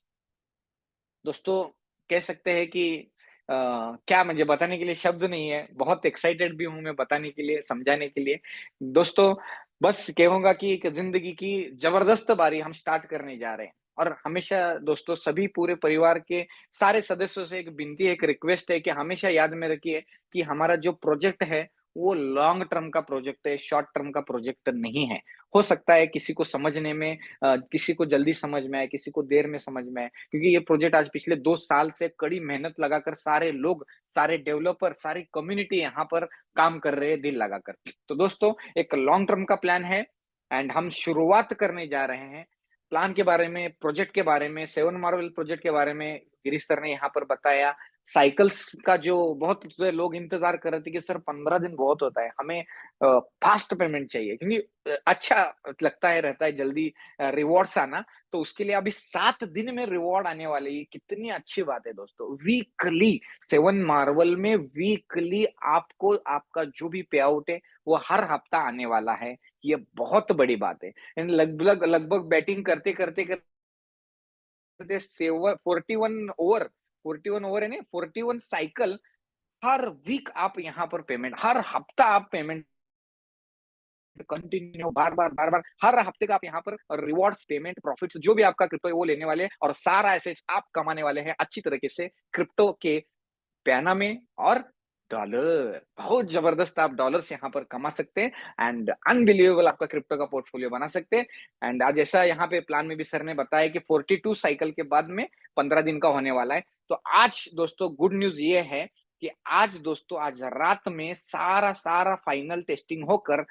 Speaker 3: दोस्तों कह सकते हैं कि क्या मुझे बताने के लिए शब्द नहीं है। बहुत एक्साइटेड भी हूं मैं बताने के लिए, समझाने के लिए। दोस्तों, बस कहूंगा कि एक जिंदगी की जबरदस्त बारी हम स्टार्ट करने जा रहे हैं और हमेशा दोस्तों सभी पूरे परिवार के सारे सदस्यों से एक विनती है, एक रिक्वेस्ट है कि हमेशा याद में रखिए कि हमारा जो प्रोजेक्ट है वो लॉन्ग टर्म का प्रोजेक्ट है, शॉर्ट टर्म का प्रोजेक्ट नहीं है। हो सकता है किसी को समझने में किसी को जल्दी समझ में आए, किसी को देर में समझ में आए, क्योंकि ये प्रोजेक्ट आज पिछले 2 साल से कड़ी मेहनत लगाकर सारे लोग, सारे डेवलपर, सारी कम्युनिटी यहाँ पर काम कर रहे हैं दिल लगाकर। तो दोस्तों एक लॉन्ग टर्म का प्लान है एंड हम शुरुआत करने जा रहे हैं। प्लान के बारे में, प्रोजेक्ट के बारे में, सेवन मार्वल प्रोजेक्ट के बारे में गिरीश सर ने यहाँ पर बताया। साइकिल्स का जो बहुत लोग इंतजार कर रहे थे कि सर 15 दिन बहुत होता है, हमें फास्ट पेमेंट चाहिए, क्योंकि अच्छा लगता है, रहता है जल्दी रिवॉर्ड्स आना, तो उसके लिए अभी 7 दिन में रिवॉर्ड आने वाले, ये कितनी अच्छी बात है दोस्तों। वीकली सेवन मार्वल में वीकली आपको आपका जो भी पे आउट है वो हर हफ्ता आने वाला है। ये बहुत बड़ी बात है। लगभग लगभग बैटिंग करते करते करते 41 ओवर है ना, 41 साइकिल हर वीक आप यहाँ पर पेमेंट, हर हफ्ता आप पेमेंट कंटिन्यू बार-बार हर हफ्ते का आप यहाँ पर रिवॉर्ड्स, पेमेंट, प्रॉफिट्स जो भी आपका क्रिप्टो है वो लेने वाले हैं और सारा एसेट्स आप कमाने वाले हैं अच्छी तरीके से क्रिप्टो के पैना में और डॉलर। बहुत जबरदस्त आप डॉलर्स यहाँ पर कमा सकते हैं एंड अनबिलीवेबल आपका क्रिप्टो का पोर्टफोलियो बना सकते हैं। एंड आज ऐसा यहाँ पे प्लान में भी सर ने बताया कि 42 साइकिल के बाद में 15 दिन का होने वाला है। तो आज दोस्तों गुड न्यूज़ ये है कि आज दोस्तों आज रात में सारा फाइनल टेस्टिंग होकर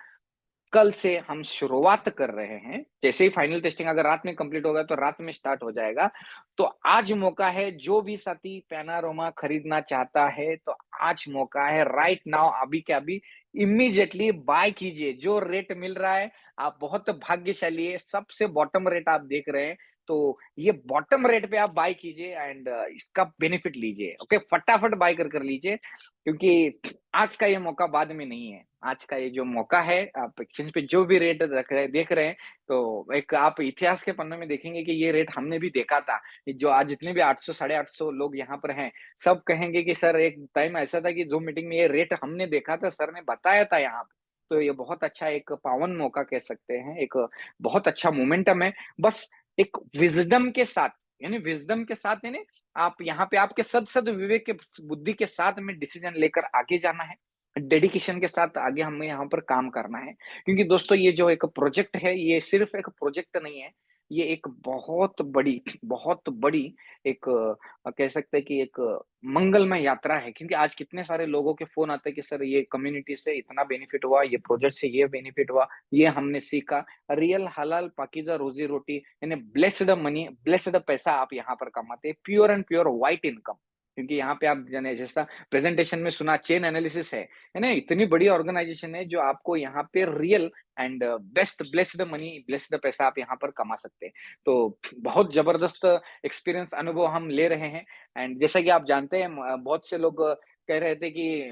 Speaker 3: कल से हम शुरुआत कर रहे हैं। जैसे ही फाइनल टेस्टिंग अगर रात में कंप्लीट होगा तो रात में स्टार्ट हो जाएगा। तो आज मौका है, जो भी साथी पैनारोमा खरीदना चाहता है तो आज मौका है, राइट नाउ, अभी के अभी इमीडिएटली बाय कीजिए। जो रेट मिल रहा है आप बहुत भाग्यशाली है, सबसे बॉटम रेट आप देख रहे हैं, तो ये बॉटम रेट पे आप बाय कीजिए एंड इसका बेनिफिट लीजिए। ओके, फटाफट बाय कर लीजिए, क्योंकि आज का ये मौका बाद में नहीं है। आज का ये जो मौका है, आप एक्सचेंज पे जो भी रेट रख रहे देख रहे हैं, तो एक आप इतिहास के पन्नों में देखेंगे कि ये रेट हमने भी देखा था। जो आज जितने भी 800 साढ़े 800 लोग यहाँ पर हैं, सब कहेंगे कि सर एक टाइम ऐसा था कि ज़ूम मीटिंग में ये रेट हमने देखा था, सर ने बताया था यहाँ पे। तो ये बहुत अच्छा एक पावन मौका कह सकते हैं, एक बहुत अच्छा मोमेंटम है। बस एक विज़डम के साथ, यानी विज़डम के साथ, यानी आप यहाँ पे आपके सद विवेक के बुद्धि के साथ में डिसीजन लेकर आगे जाना है। डेडिकेशन के साथ आगे हमें यहाँ पर काम करना है, क्योंकि दोस्तों ये जो एक प्रोजेक्ट है, ये सिर्फ एक प्रोजेक्ट नहीं है, ये एक बहुत बड़ी एक कह सकते हैं कि एक मंगलमय यात्रा है। क्योंकि आज कितने सारे लोगों के फोन आते हैं कि सर ये कम्युनिटी से इतना बेनिफिट हुआ, ये प्रोजेक्ट से ये बेनिफिट हुआ, ये हमने सीखा। रियल हलाल पाकीज़ा रोजी रोटी, यानी ब्लेस्ड मनी, ब्लेस्ड पैसा आप यहाँ पर कमाते हैं, pure and pure white income. क्योंकि यहाँ पे आप जाने जैसा प्रेजेंटेशन में सुना, चेन एनालिसिस है ना, इतनी बड़ी ऑर्गेनाइजेशन है जो आपको यहाँ पे real and best blessed money, blessed पैसा आप यहाँ पर कमा सकते हैं। तो बहुत जबरदस्त एक्सपीरियंस अनुभव हम ले रहे हैं एंड जैसा कि आप जानते हैं बहुत से लोग कह रहे थे कि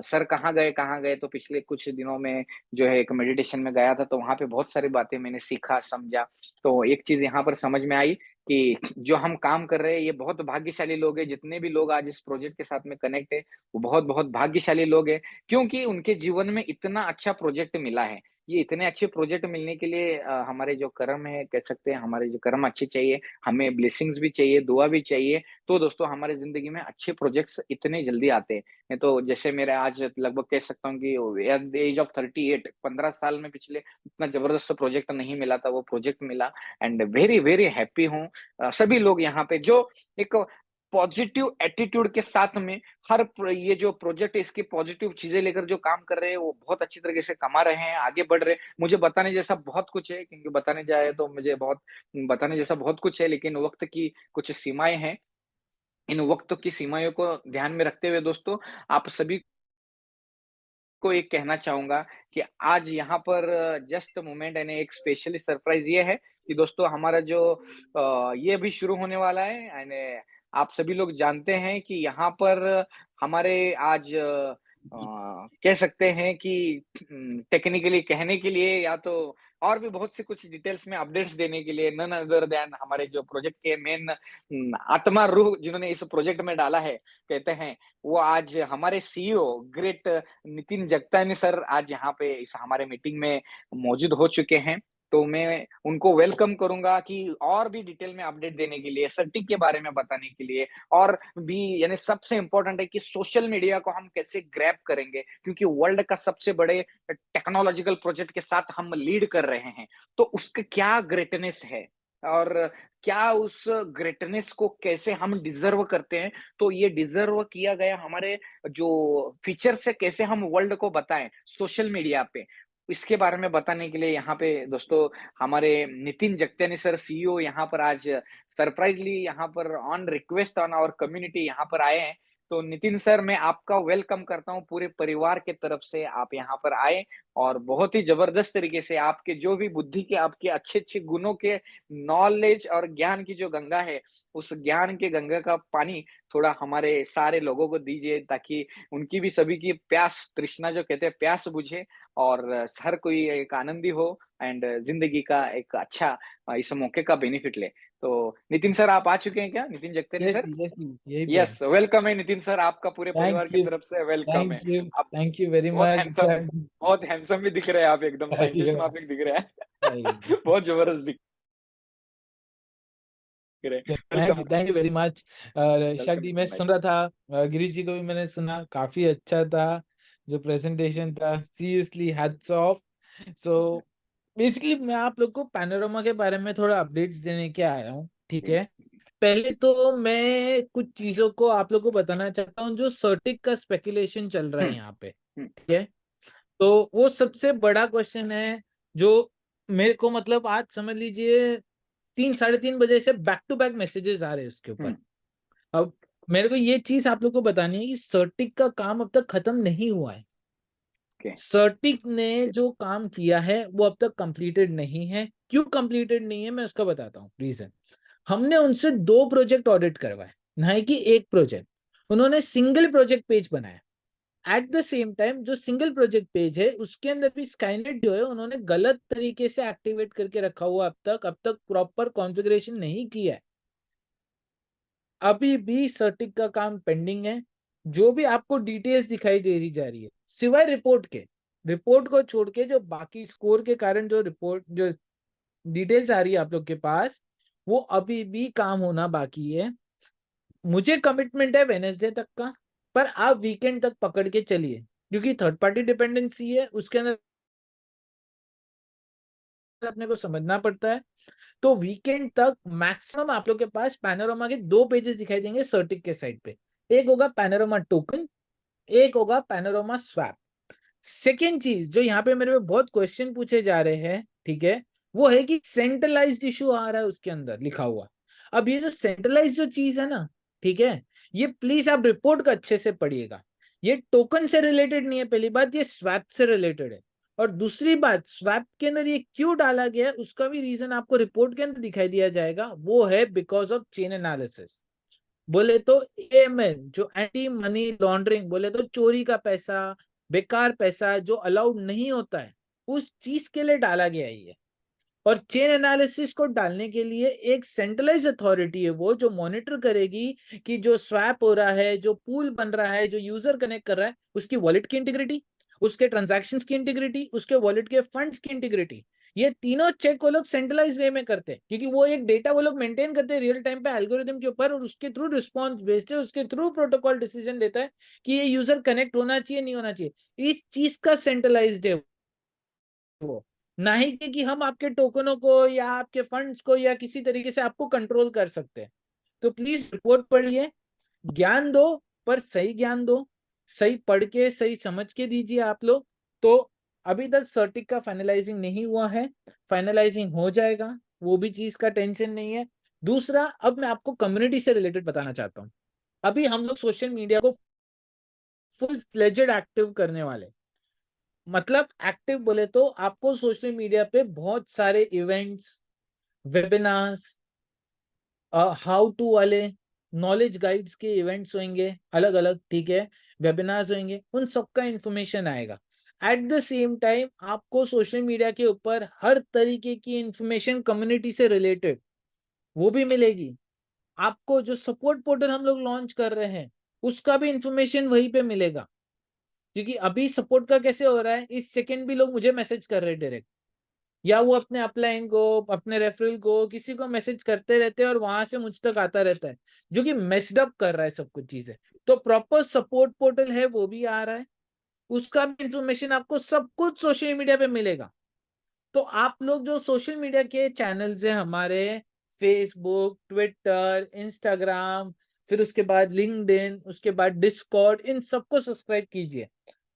Speaker 3: सर कहाँ गए, तो पिछले कुछ दिनों में जो है एक मेडिटेशन में गया था, तो वहां पे बहुत सारी बातें मैंने सीखा, समझा। तो एक चीज यहाँ पर समझ में आई कि जो हम काम कर रहे हैं, ये बहुत भाग्यशाली लोग हैं। जितने भी लोग आज इस प्रोजेक्ट के साथ में कनेक्ट है, वो बहुत बहुत भाग्यशाली लोग हैं, क्योंकि उनके जीवन में इतना अच्छा प्रोजेक्ट मिला है। ये इतने अच्छे प्रोजेक्ट मिलने के लिए हमारे जो कर्म है, कह सकते हैं हमारे जो कर्म अच्छे चाहिए, हमें ब्लेसिंग्स भी चाहिए, दुआ भी चाहिए। तो दोस्तों हमारे जिंदगी में अच्छे प्रोजेक्ट्स इतने जल्दी आते हैं। नहीं तो जैसे मेरे आज लगभग कह सकता हूँ कि एट द एज ऑफ 38, 15 साल में पिछले इतना जबरदस्त प्रोजेक्ट नहीं मिला था, वो प्रोजेक्ट मिला एंड वेरी वेरी हैप्पी हूँ। सभी लोग यहाँ पे जो एक पॉजिटिव एटीट्यूड के साथ में ये जो प्रोजेक्ट है, इसकी पॉजिटिव चीजें लेकर जो काम कर रहे हैं, वो बहुत अच्छी तरीके से कमा रहे हैं, आगे बढ़ रहे हैं। मुझे बताने जैसा बहुत कुछ है, क्योंकि बताने जाए तो मुझे बहुत बताने जैसा बहुत कुछ है, लेकिन वक्त की कुछ सीमाएं हैं। इन वक्त की सीमाओं को ध्यान में रखते हुए दोस्तों, आप सभी को एक कहना चाहूँगा कि आज यहाँ पर जस्ट मोमेंट यानी एक स्पेशली सरप्राइज़ ये है कि दोस्तों हमारा जो ये भी शुरू होने वाला है यानी आप सभी लोग जानते हैं कि यहाँ पर हमारे आज कह सकते हैं कि टेक्निकली कहने के लिए या तो और भी बहुत से कुछ डिटेल्स में अपडेट्स देने के लिए नन अदर देन हमारे जो प्रोजेक्ट के मेन आत्मा रूह जिन्होंने इस प्रोजेक्ट में डाला है, कहते हैं वो आज हमारे सीईओ ग्रेट नितिन जगतानी सर आज यहाँ पे इस हमारे मीटिंग में मौजूद हो चुके हैं। तो मैं उनको वेलकम करूंगा कि और भी डिटेल में अपडेट देने के लिए, सर्टिक के बारे में बताने के लिए, और भी यानी सबसे इंपॉर्टेंट है कि सोशल मीडिया को हम कैसे ग्रैब करेंगे, क्योंकि वर्ल्ड का सबसे बड़े टेक्नोलॉजिकल प्रोजेक्ट के साथ हम लीड कर रहे हैं। तो उसका क्या ग्रेटनेस है और क्या उस ग्रेटनेस को कैसे हम डिजर्व करते हैं, तो ये डिजर्व किया गया हमारे जो फीचर्स है कैसे हम वर्ल्ड को बताएं सोशल मीडिया पे, इसके बारे में बताने के लिए यहाँ पे दोस्तों हमारे नितिन जगत्यानी सर सीईओ यहाँ पर आज सरप्राइजली यहाँ पर on request on our community यहाँ पर आए हैं। तो नितिन सर मैं आपका वेलकम करता हूँ पूरे परिवार के तरफ से, आप यहाँ पर आए और बहुत ही जबरदस्त तरीके से आपके जो भी बुद्धि के आपके अच्छे-अच्छे गुणों के नॉलेज और ज्ञान की जो गंगा है, उस ज्ञान के गंगा का पानी थोड़ा हमारे सारे लोगों को दीजिए, ताकि उनकी भी सभी की प्यास तृष्णा जो कहते हैं प्यास बुझे और हर कोई एक आनंदी हो एंड जिंदगी का एक अच्छा इस मौके का बेनिफिट ले। तो नितिन सर आप आ चुके हैं क्या? Nitin Jagtani
Speaker 4: yes
Speaker 3: sir?
Speaker 4: जी, यस जी, यही पे
Speaker 3: यस, वेलकम है नितिन सर, आपका पूरे
Speaker 4: थैंक
Speaker 3: परिवार की
Speaker 4: यू,
Speaker 3: तरफ से वेलकम है।
Speaker 4: थैंक यू,
Speaker 3: आप
Speaker 4: थैंक यू वेरी
Speaker 3: बहुत
Speaker 4: मच
Speaker 3: हैंडसम बहुत हैंडसम भी दिख रहे हैं आप, एकदम साइंटिस्ट माफिक दिख रहे हैं। बहुत जबरदस्त दिख रहे हैं। Welcome,
Speaker 4: thank you very much. शक
Speaker 3: वेलकम
Speaker 4: जी, मैं
Speaker 3: नितिन भाई।
Speaker 4: सुन रहा था, गिरीश जी को भी मैंने सुना, काफी अच्छा था जो प्रेजेंटेशन था, seriously hats off. So basically मैं आप लोग को पैनोरामा के बारे में थोड़ा अपडेट्स देने के आया हूँ, ठीक है। पहले तो मैं कुछ चीजों को आप लोग को बताना चाहता हूँ जो सर्टिक का स्पेकुलेशन चल रहा है यहाँ पे, ठीक है। तो वो सबसे बड़ा क्वेश्चन है जो मेरे को, मतलब आज समझ लीजिए 3-3:30 बजे से बैक टू बैक मैसेजेस आ रहे हैं उसके ऊपर। अब मेरे को ये चीज आप लोग को बतानी है कि सर्टिक का काम अब तक खत्म नहीं हुआ है। सर्टिक ने जो काम किया है वो अब तक कंप्लीटेड नहीं है। क्यों कंप्लीटेड नहीं है मैं उसका बताता हूँ रीजन। हमने उनसे 2 प्रोजेक्ट ऑडिट करवाए, ना कि एक प्रोजेक्ट। उन्होंने सिंगल प्रोजेक्ट पेज बनाया। एट द सेम टाइम जो सिंगल प्रोजेक्ट पेज है उसके अंदर भी स्काईनेट जो है उन्होंने गलत तरीके से एक्टिवेट करके रखा हुआ। अब तक प्रॉपर कॉन्फ़िगरेशन नहीं किया है। अभी भी सर्टिक का काम पेंडिंग है। जो भी आपको डिटेल्स दिखाई दे रही जा रही है, सिवाय रिपोर्ट को छोड़ के, जो बाकी स्कोर के कारण जो डिटेल्स आ रही है आप लोग के पास, वो अभी भी काम होना बाकी है। मुझे कमिटमेंट है वेडनेसडे तक का, पर आप वीकेंड तक पकड़ के चलिए, क्योंकि थर्ड पार्टी डिपेंडेंसी है, उसके अंदर अपने को समझना पड़ता है। तो वीकेंड तक मैक्सिमम आप लोग के पास पैनोरामा के 2 पेजेस दिखाई देंगे सर्टिक के साइड पे। एक होगा पैनोरामा टोकन, एक होगा पैनोरामा स्वैप। सेकेंड चीज जो यहाँ पे मेरे पे बहुत क्वेश्चन पूछे जा रहे हैं, ठीक है, वो है कि सेंट्रलाइज्ड इशू आ रहा है उसके अंदर लिखा हुआ। अब ये जो सेंट्रलाइज जो चीज है ना, ठीक है, ये प्लीज आप रिपोर्ट का अच्छे से पढ़िएगा। ये टोकन से रिलेटेड नहीं है, पहली बात, ये स्वैप से रिलेटेड है। और दूसरी बात, स्वैप के अंदर ये क्यों डाला गया है उसका भी रीजन आपको रिपोर्ट के अंदर दिखाई दिया जाएगा। वो है बिकॉज ऑफ चेन एनालिसिस। बोले तो एएमएल जो एंटी मनी लॉन्ड्रिंग, बोले तो चोरी का पैसा, बेकार पैसा जो अलाउड नहीं होता है, उस चीज के लिए डाला गया है ये। और चेन एनालिसिस को डालने के लिए एक सेंट्रलाइज अथॉरिटी है वो, जो मॉनिटर करेगी कि जो स्वैप हो रहा है, जो पूल बन रहा है, जो यूजर कनेक्ट कर रहा है, उसकी वॉलेट की इंटीग्रिटी, उसके ट्रांजैक्शंस की इंटीग्रिटी, उसके वॉलेट के फंड्स की इंटीग्रिटी, ये तीनों चेक वो लोग सेंट्रलाइज वे में करते हैं। क्योंकि वो एक डेटा वो लोग मेंटेन करते हैं रियल टाइम पे एल्गोरिथम के ऊपर, और उसके थ्रू रिस्पॉन्स भेजते हैं, उसके थ्रू प्रोटोकॉल डिसीजन लेता है कि ये यूजर कनेक्ट होना चाहिए नहीं होना चाहिए। इस चीज का सेंट्रलाइज्ड है वो, ना ही कि हम आपके टोकनों को या आपके फंड्स को या किसी तरीके से आपको कंट्रोल कर सकते हैं। तो प्लीज रिपोर्ट पढ़िए, ज्ञान दो, पर सही ज्ञान दो, सही पढ़ के सही समझ के दीजिए आप लोग। तो अभी तक सर्टिक का फाइनलाइजिंग नहीं हुआ है, फाइनलाइजिंग हो जाएगा, वो भी चीज का टेंशन नहीं है। दूसरा, अब मैं आपको कम्युनिटी से रिलेटेड बताना चाहता हूँ। अभी हम लोग सोशल मीडिया को फुल फ्लेजेड एक्टिव करने वाले, मतलब एक्टिव बोले तो आपको सोशल मीडिया पे बहुत सारे इवेंट्स, वेबिनार्स, हाउ टू वाले, नॉलेज गाइड्स के इवेंट्स होंगे अलग अलग, ठीक है, वेबिनार्स होंगे, उन सबका इंफॉर्मेशन आएगा। एट द सेम टाइम आपको सोशल मीडिया के ऊपर हर तरीके की इंफॉर्मेशन कम्युनिटी से रिलेटेड वो भी मिलेगी। आपको जो सपोर्ट पोर्टल हम लोग लॉन्च कर रहे हैं उसका भी इंफॉर्मेशन वहीं पे मिलेगा। क्योंकि अभी सपोर्ट का कैसे हो रहा है, इस सेकंड भी लोग मुझे मैसेज कर रहे हैं डायरेक्ट या वो अपने अपलाइन को, अपने रेफरल को, किसी को मैसेज करते रहते हैं और वहां से मुझ तक आता रहता है, जो कि मेस्ड अप कर रहा है सब कुछ चीजें। तो प्रॉपर सपोर्ट पोर्टल है, वो भी आ रहा है, उसका भी इंफॉर्मेशन आपको सब कुछ सोशल मीडिया पे मिलेगा। तो आप लोग जो सोशल मीडिया के चैनल्स हैं हमारे, फेसबुक, ट्विटर, इंस्टाग्राम, फिर उसके बाद लिंक्डइन, उसके बाद डिस्कॉर्ड, इन सबको सब्सक्राइब कीजिए।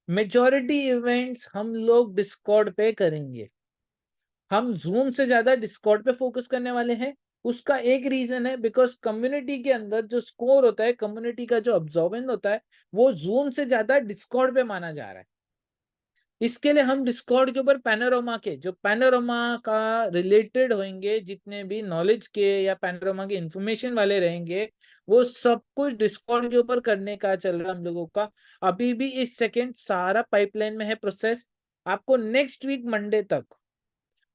Speaker 4: मेजॉरिटी इवेंट्स हम लोग डिस्कॉर्ड पे करेंगे, हम जूम से ज्यादा डिस्कॉर्ड पे फोकस करने वाले हैं। उसका एक रीजन है, बिकॉज कम्युनिटी के अंदर जो स्कोर होता है, कम्युनिटी का जो ऑब्जर्वेंस होता है, वो जूम से ज्यादा डिस्कॉर्ड पे माना जा रहा है। इसके लिए हम डिस्कॉर्ड के ऊपर पैनोरामा के, जो पैनोरामा का रिलेटेड होंगे, जितने भी नॉलेज के या पैनोरामा के इंफॉर्मेशन वाले रहेंगे, वो सब कुछ डिस्कॉर्ड के ऊपर करने का चल रहा है हम लोगों का। अभी भी इस सेकेंड सारा पाइपलाइन में है प्रोसेस। आपको नेक्स्ट वीक मंडे तक,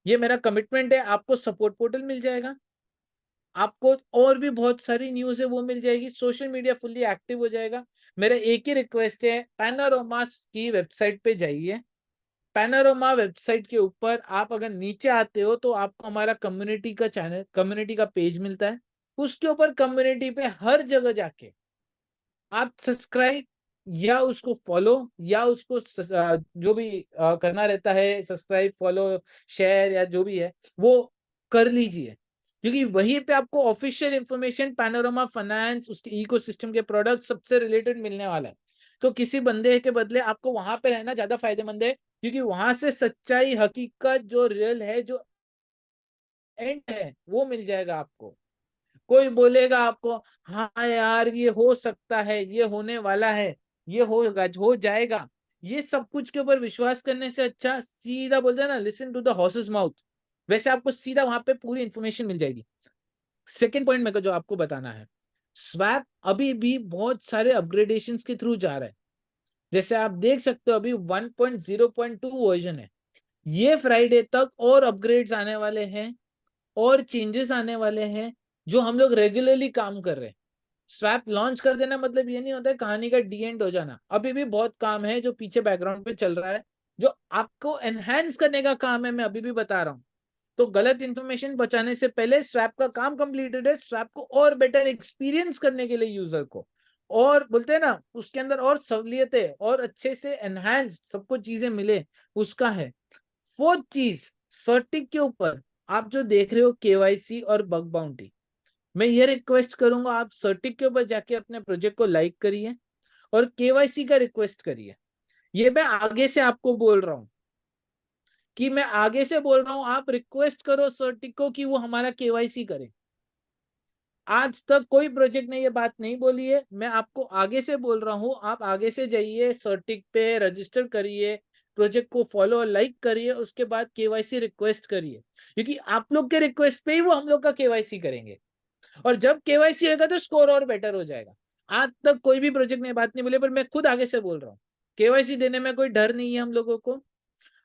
Speaker 4: ये मेरा कमिटमेंट है, आपको सपोर्ट पोर्टल मिल जाएगा, आपको और भी बहुत सारी न्यूज है वो मिल जाएगी, सोशल मीडिया फुल्ली एक्टिव हो जाएगा। मेरा एक ही रिक्वेस्ट है, पैनोरामा की वेबसाइट पे जाइए। पैनोरामा वेबसाइट के ऊपर आप अगर नीचे आते हो तो आपको हमारा कम्युनिटी का चैनल, कम्युनिटी का पेज मिलता है। उसके ऊपर कम्युनिटी पे हर जगह जाके आप सब्सक्राइब या उसको फॉलो या उसको जो भी करना रहता है, सब्सक्राइब, फॉलो, शेयर या जो भी है वो कर लीजिए, क्योंकि वहीं पे आपको ऑफिशियल इंफॉर्मेशन पैनोरामा फाइनेंस, उसके इकोसिस्टम के प्रोडक्ट सबसे रिलेटेड मिलने वाला है। तो किसी बंदे के बदले आपको वहां पे रहना ज्यादा फायदेमंद है, क्योंकि वहां से सच्चाई, हकीकत, जो रियल है, जो एंड है, वो मिल जाएगा आपको। कोई बोलेगा आपको हाँ यार ये हो सकता है, ये होने वाला है, ये होगा, हो जाएगा, ये सब कुछ के ऊपर विश्वास करने से अच्छा सीधा बोलते हैं ना, listen to the horse's mouth, वैसे आपको सीधा वहां पे पूरी इंफॉर्मेशन मिल जाएगी। सेकेंड पॉइंट मेरे को जो आपको बताना है, स्वैप अभी भी बहुत सारे अपग्रेडेशन के थ्रू जा रहा है। जैसे आप देख सकते हो अभी 1.0.2 वर्जन है, ये फ्राइडे तक और अपग्रेड्स आने वाले हैं और चेंजेस आने वाले हैं, जो हम लोग रेगुलरली काम कर रहे हैं। स्वैप लॉन्च कर देना मतलब ये नहीं होता है कहानी का डी एंड हो जाना, अभी भी बहुत काम है जो पीछे बैकग्राउंड पे चल रहा है, जो आपको एनहांस करने का काम है, मैं अभी भी बता रहा हूँ। तो गलत इंफॉर्मेशन बचाने से पहले स्वैप का काम कंप्लीटेड है, स्वैप को और बेटर एक्सपीरियंस करने के लिए यूजर को, और बोलते हैं ना उसके अंदर और सहूलियतें और अच्छे से एनहांस सबको चीजें मिले, उसका है। फोर्थ चीज, सर्टिक के ऊपर आप जो देख रहे हो केवाईसी और बग बाउंटी, मैं ये रिक्वेस्ट करूंगा आप सर्टिक के ऊपर जाके अपने प्रोजेक्ट को लाइक करिए और केवाईसी का रिक्वेस्ट करिए। ये मैं आगे से आपको बोल रहा हूं, कि मैं आगे से बोल रहा हूं, आप रिक्वेस्ट करो सर्टिक को कि वो हमारा केवाईसी करे। आज तक कोई प्रोजेक्ट ने ये बात नहीं बोली है, मैं आपको आगे से बोल रहा हूं, आप आगे से जाइए, सर्टिक पे रजिस्टर करिए, प्रोजेक्ट को फॉलो और लाइक करिए, उसके बाद केवाईसी रिक्वेस्ट करिए, क्योंकि आप लोग के रिक्वेस्ट पे ही वो हम लोग का केवाईसी करेंगे। और जब केवाईसी होगा तो स्कोर और बेटर हो जाएगा। आज तक कोई भी प्रोजेक्ट ने बात नहीं बोली, पर मैं खुद आगे से बोल रहा हूँ, केवाईसी देने में कोई डर नहीं है हम लोगों को।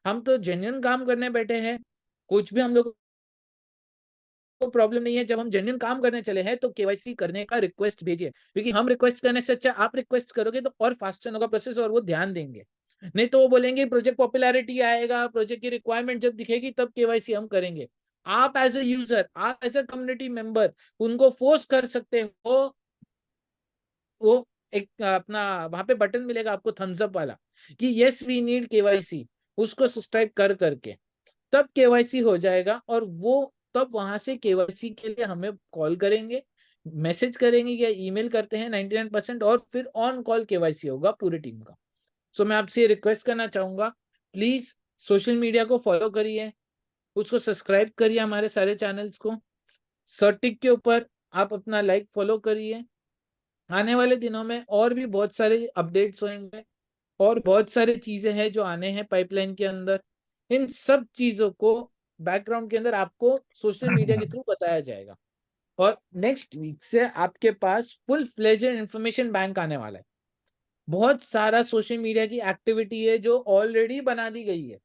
Speaker 4: हम तो जेन्युइन काम करने बैठे हैं, कुछ भी हम लोग को प्रॉब्लम नहीं है। जब हम जेन्युइन काम करने चले हैं तो केवाईसी करने का रिक्वेस्ट भेजिए, क्योंकि हम रिक्वेस्ट करने से अच्छा आप रिक्वेस्ट करोगे तो और फास्टर होगा प्रोसेस और वो ध्यान देंगे। नहीं तो वो बोलेंगे प्रोजेक्ट पॉपुलैरिटी आएगा, प्रोजेक्ट की रिक्वायरमेंट जब दिखेगी तब केवाईसी हम करेंगे। आप एज ए यूजर, आप एज ए कम्युनिटी मेंबर उनको फोर्स कर सकते हो, वो एक अपना वहां पे बटन मिलेगा आपको थम्स अप वाला, कि यस वी नीड केवाईसी, उसको सब्सक्राइब कर करके तब केवाईसी हो जाएगा। और वो तब वहां से केवाईसी के लिए हमें कॉल करेंगे, मैसेज करेंगे या ईमेल करते हैं 99%, और फिर ऑन कॉल केवाईसी होगा पूरी टीम का। सो मैं आपसे रिक्वेस्ट करना चाहूंगा, प्लीज सोशल मीडिया को फॉलो करिए, उसको सब्सक्राइब करिए, हमारे सारे चैनल्स को, सर्टिक के ऊपर आप अपना लाइक फॉलो करिए। आने वाले दिनों में और भी बहुत सारे अपडेट्स होंगे और बहुत सारी चीजें हैं जो आने हैं पाइपलाइन के अंदर। इन सब चीजों को बैकग्राउंड के अंदर आपको सोशल मीडिया के थ्रू बताया जाएगा। और नेक्स्ट वीक से आपके पास फुल फ्लेजेड इंफॉर्मेशन बैंक आने वाला है। बहुत सारा सोशल मीडिया की एक्टिविटी है जो ऑलरेडी बना दी गई है,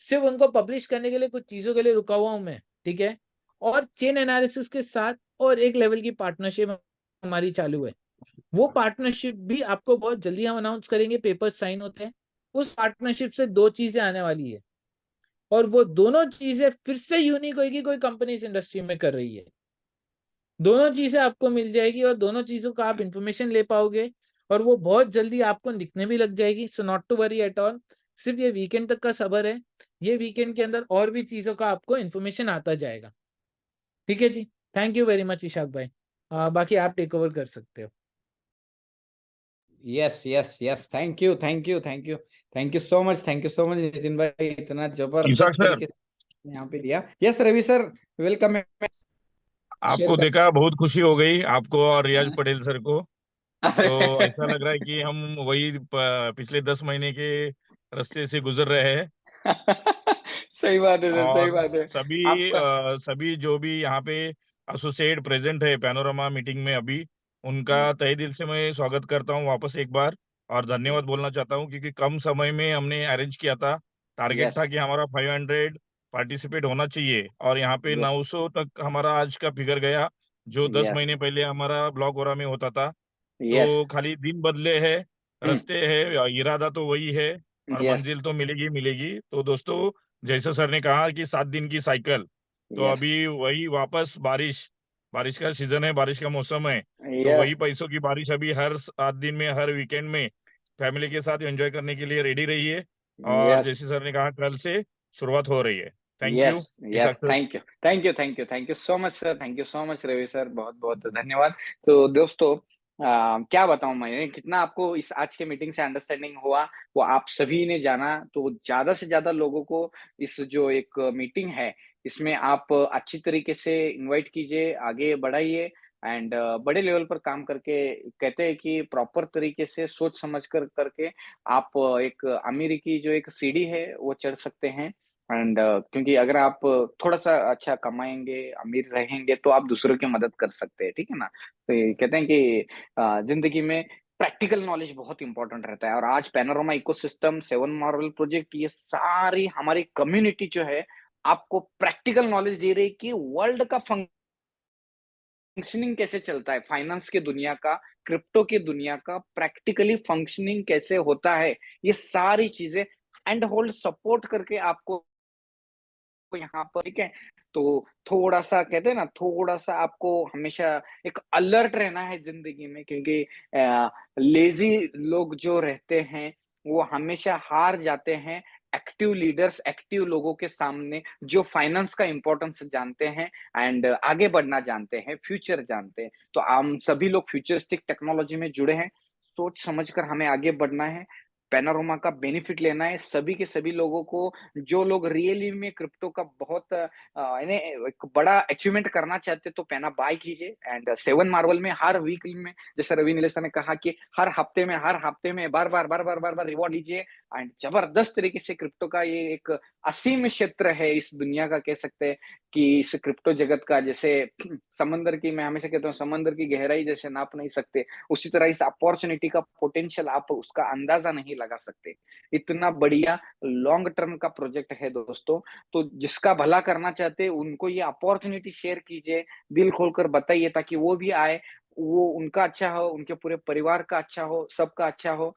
Speaker 4: सिर्फ उनको पब्लिश करने के लिए कुछ चीजों के लिए रुका हुआ हूं मैं, ठीक है। और चेन एनालिसिस के साथ और एक लेवल की पार्टनरशिप हमारी चालू है, वो पार्टनरशिप भी आपको बहुत जल्दी हम अनाउंस करेंगे, पेपर्स साइन होते हैं। उस पार्टनरशिप से दो चीजें आने वाली है, और वो दोनों चीजें फिर से यूनिक होगी, कोई कंपनी इस इंडस्ट्री में कर रही है। दोनों चीजें आपको मिल जाएगी और दोनों चीजों का आप इंफॉर्मेशन ले पाओगे और वो बहुत जल्दी आपको दिखने भी लग जाएगी। So not to worry at all, सिर्फ ये वीकेंड तक का सबर है। ये वीकेंड के अंदर और भी चीजों का आपको इन्फॉर्मेशन आता जाएगा। ठीक है जी, thank you very much Ishaq भाई। बाकी आप टेक ओवर कर सकते हो।
Speaker 3: Yes yes yes, thank you thank you thank you thank you so much, thank you so much Nitin भाई, इतना
Speaker 5: इसाक
Speaker 3: जबरदस्त
Speaker 5: सर,
Speaker 3: तरीके से यहाँ पे दिया। यस रवि सर, वेलकम है। शेयर
Speaker 5: आपको
Speaker 3: कर।
Speaker 5: देखा बहुत खुशी हो गई, आपको और रियाज पटेल सर को। तो ऐसा
Speaker 3: अरे
Speaker 5: लग रहा है कि हम वही पिछले 10 महीने के रास्ते से गुजर रहे हैं।
Speaker 3: सही बात है सर, सही
Speaker 5: और
Speaker 3: बात है।
Speaker 5: सभी
Speaker 3: आपका
Speaker 5: सभी जो भी यहाँ पे एसोसिएट प्रेजेंट है पैनोरामा मीटिंग में अभी, उनका तहे दिल से मैं स्वागत करता हूँ वापस एक बार। और धन्यवाद बोलना चाहता हूँ क्योंकि कम समय में हमने अरेंज किया था। टारगेट था
Speaker 3: यस
Speaker 5: कि हमारा 500 पार्टिसिपेट होना चाहिए और यहाँ पे
Speaker 3: यस
Speaker 5: 900 तक हमारा आज का फिगर गया, जो दस
Speaker 3: यस
Speaker 5: महीने पहले हमारा ब्लॉक ओरा में होता था।
Speaker 3: यस
Speaker 5: तो खाली दिन बदले हैं, रास्ते है, इरादा तो वही है और
Speaker 3: यस
Speaker 5: मंजिल तो मिलेगी मिलेगी। तो दोस्तों, जैसे सर ने कहा कि 7 दिन की साइकिल, तो
Speaker 3: यस
Speaker 5: अभी वही वापस बारिश, बारिश का सीजन है, बारिश का मौसम है। तो वही
Speaker 3: यस
Speaker 5: पैसों की बारिश अभी हर 7 दिन में, हर वीकेंड में फैमिली के साथ एंजॉय करने के लिए रेडी रहिए। और
Speaker 3: यस
Speaker 5: जैसे सर ने कहा, कल से शुरुआत हो रही है। Thank
Speaker 3: yes
Speaker 5: you
Speaker 3: yes,
Speaker 5: Isaac sir.
Speaker 3: Thank you thank you thank you thank you so much sir, thank you so much Ravi sir, बहुत बहुत धन्यवाद। तो दोस्तों, क्या बताऊं मैं, कितना आपको इस आज के मीटिंग से अंडरस्टैंडिंग हुआ वो आप सभी ने जाना। तो ज्यादा से ज्यादा लोगों को इस जो एक मीटिंग है इसमें आप अच्छी तरीके से इनवाइट कीजिए, आगे बढ़ाइए एंड बड़े लेवल पर काम करके, कहते हैं कि प्रॉपर तरीके से सोच समझ कर करके आप एक अमीरी की जो एक सीढ़ी है वो चढ़ सकते हैं। एंड क्योंकि अगर आप थोड़ा-सा अच्छा कमाएँगे, अमीर रहेंगे, तो आप दूसरों की मदद कर सकते हैं, ठीक है ना? तो ये कहते हैं कि ज़िंदगी में प्रैक्टिकल नॉलेज बहुत इम्पोर्टेंट रहता है और आज panorama ecosystem, seven Marvel project, ये सारी हमारी कम्युनिटी जो है, आपको प्रैक्टिकल नॉलेज दे रही है कि वर्ल्ड का फंक्शनिंग कैसे चलता है, फाइनेंस की दुनिया का, क्रिप्टो की दुनिया का प्रैक्टिकली फंक्शनिंग कैसे होता है, ये सारी चीज़ें हैंड होल्ड सपोर्ट करके आपको यहाँ पर, ठीक है? तो थोड़ा-सा कहते हैं ना, थोड़ा-सा आपको हमेशा एक अलर्ट रहना है ज़िंदगी में, क्योंकि लेज़ी लोग जो रहते हैं, वो हमेशा हार जाते हैं एक्टिव लीडर्स, एक्टिव लोगों के सामने, जो फाइनेंस का इम्पोर्टेंस जानते हैं एंड आगे बढ़ना जानते हैं, फ्यूचर जानते हैं। तो हम सभी लोग फ्यूचरिस्टिक टेक्नोलॉजी में जुड़े हैं, सोच समझ कर हमें आगे बढ़ना है, पैनोरामा का बेनिफिट लेना है, सभी के सभी लोगों को, जो लोग रियली में क्रिप्टो का बहुत यानी एक बड़ा अचीवमेंट करना चाहते हैं, तो पैना बाय कीजिए एंड सेवन मार्वल में हर वीक में, जैसे रवि नीलेसा ने कहा कि हर हफ्ते में बार बार रिवॉर्ड लीजिए एंड जबरदस्त तरीके से क्रिप्टो का ये एक असीम क्षेत्र है इस दुनिया का, कह सकते हैं कि इस क्रिप्टो जगत का, जैसे समंदर की, मैं हमेशा कहता हूँ समंदर की गहराई जैसे नाप नहीं सकते, उसी तरह इस अपॉर्चुनिटी का पोटेंशियल आप उसका अंदाजा नहीं लगा सकते। इतना बढ़िया लॉन्ग टर्म का प्रोजेक्ट है दोस्तों। तो जिसका भला करना चाहते हैं उनको ये अपॉर्चुनिटी शेयर कीजिए, दिल खोलकर बताइए ताकि वो भी आए, वो उनका अच्छा हो, उनके पूरे परिवार का अच्छा हो, सबका अच्छा हो।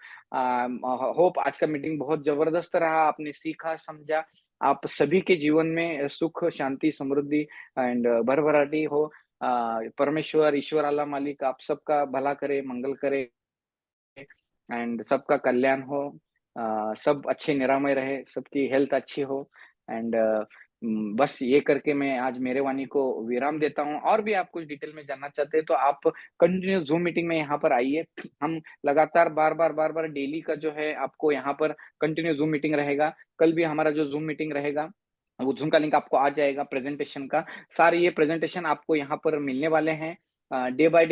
Speaker 3: होप आज का मीटिंग बहुत जबरदस्त रहा, आपने सीखा समझा, आप सभी के जीवन में सुख शांति समृद्धि एंड भरभराटी हो। परमेश्वर ईश्वर अल्लाह मालिक आप सबका भला करे, मंगल करे एंड सबका कल्याण हो। सब अच्छे निरामय रहे, सबकी हेल्थ अच्छी हो एंड बस ये करके मैं आज मेरे वाणी को विराम देता हूँ। और भी आप कुछ डिटेल में जानना चाहते हैं तो आप कंटिन्यू ज़ूम मीटिंग में यहाँ पर आइए। हम लगातार बार-बार डेली का जो है आपको यहाँ पर कंटिन्यू ज़ूम मीटिंग रहेगा। कल भी हमारा जो ज़ूम मीटिंग रहेगा, वो ज़ूम का लिंक आपको आ जाएगा प्रेज़ेंटेशन का। सारे ये प्रेज़ेंटेशन आपको यहाँ पर मिलने वाले हैं। डे बाय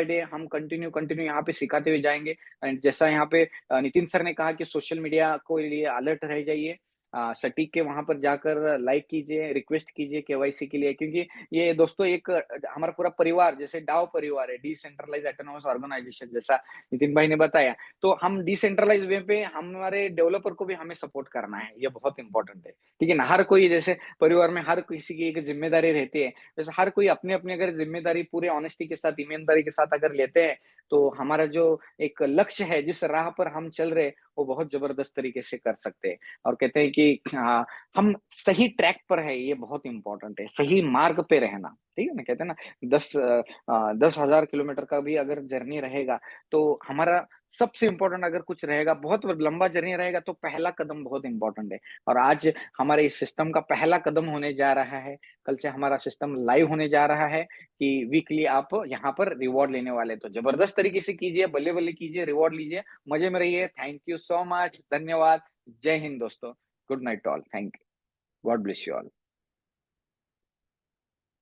Speaker 3: डे हम कंटिन्यू यहाँ पे सिखाते हुए जाएँगे। एंड जैसा यहाँ पे नितिन सर ने कहा कि सोशल मीडिया को लिए अलर्ट रह जाइए, सटीक के वहां पर जाकर लाइक कीजिए, रिक्वेस्ट कीजिए केवाईसी के लिए, क्योंकि ये दोस्तों एक हमारा पूरा परिवार जैसे डाओ परिवार है, डिसेंट्रलाइज ऑटोनोमस ऑर्गेनाइजेशन, जैसा नितिन भाई ने बताया। तो हम डिसेंट्रलाइज वे पे हमारे डेवलपर को भी हमें सपोर्ट करना है, ये बहुत इंपॉर्टेंट है, ठीक है ना? हर कोई जैसे परिवार में हर किसी की एक जिम्मेदारी रहती है, जैसे हर कोई अपनी अपनी अगर जिम्मेदारी पूरे ऑनेस्टी के साथ, ईमानदारी के साथ अगर लेते हैं, तो हमारा जो एक लक्ष्य है, जिस राह पर हम चल रहे हैं, वो बहुत जबरदस्त तरीके से कर सकते हैं। और कहते हैं कि हम सही ट्रैक पर है, ये बहुत इंपॉर्टेंट है, सही मार्ग पे रहना, ठीक है ना? कहते हैं ना 10,000 किलोमीटर का भी अगर जर्नी रहेगा, तो हमारा सबसे इम्पोर्टेंट अगर कुछ रहेगा, बहुत लंबा जर्नी रहेगा, तो पहला कदम बहुत इम्पोर्टेंट है। और आज हमारे इस सिस्टम का पहला कदम होने जा रहा है, कल से हमारा सिस्टम लाइव होने जा रहा है कि वीकली आप यहाँ पर रिवॉर्ड लेने वाले हैं। तो जबरदस्त तरीके से कीजिए, बल्ले-बल्ले कीजिए, रिवॉर्ड लीजिए, मजे में रहिए। थैंक यू सो मच, धन्यवाद। जय हिंद दोस्तों। Good night all. Thank you. God bless you all.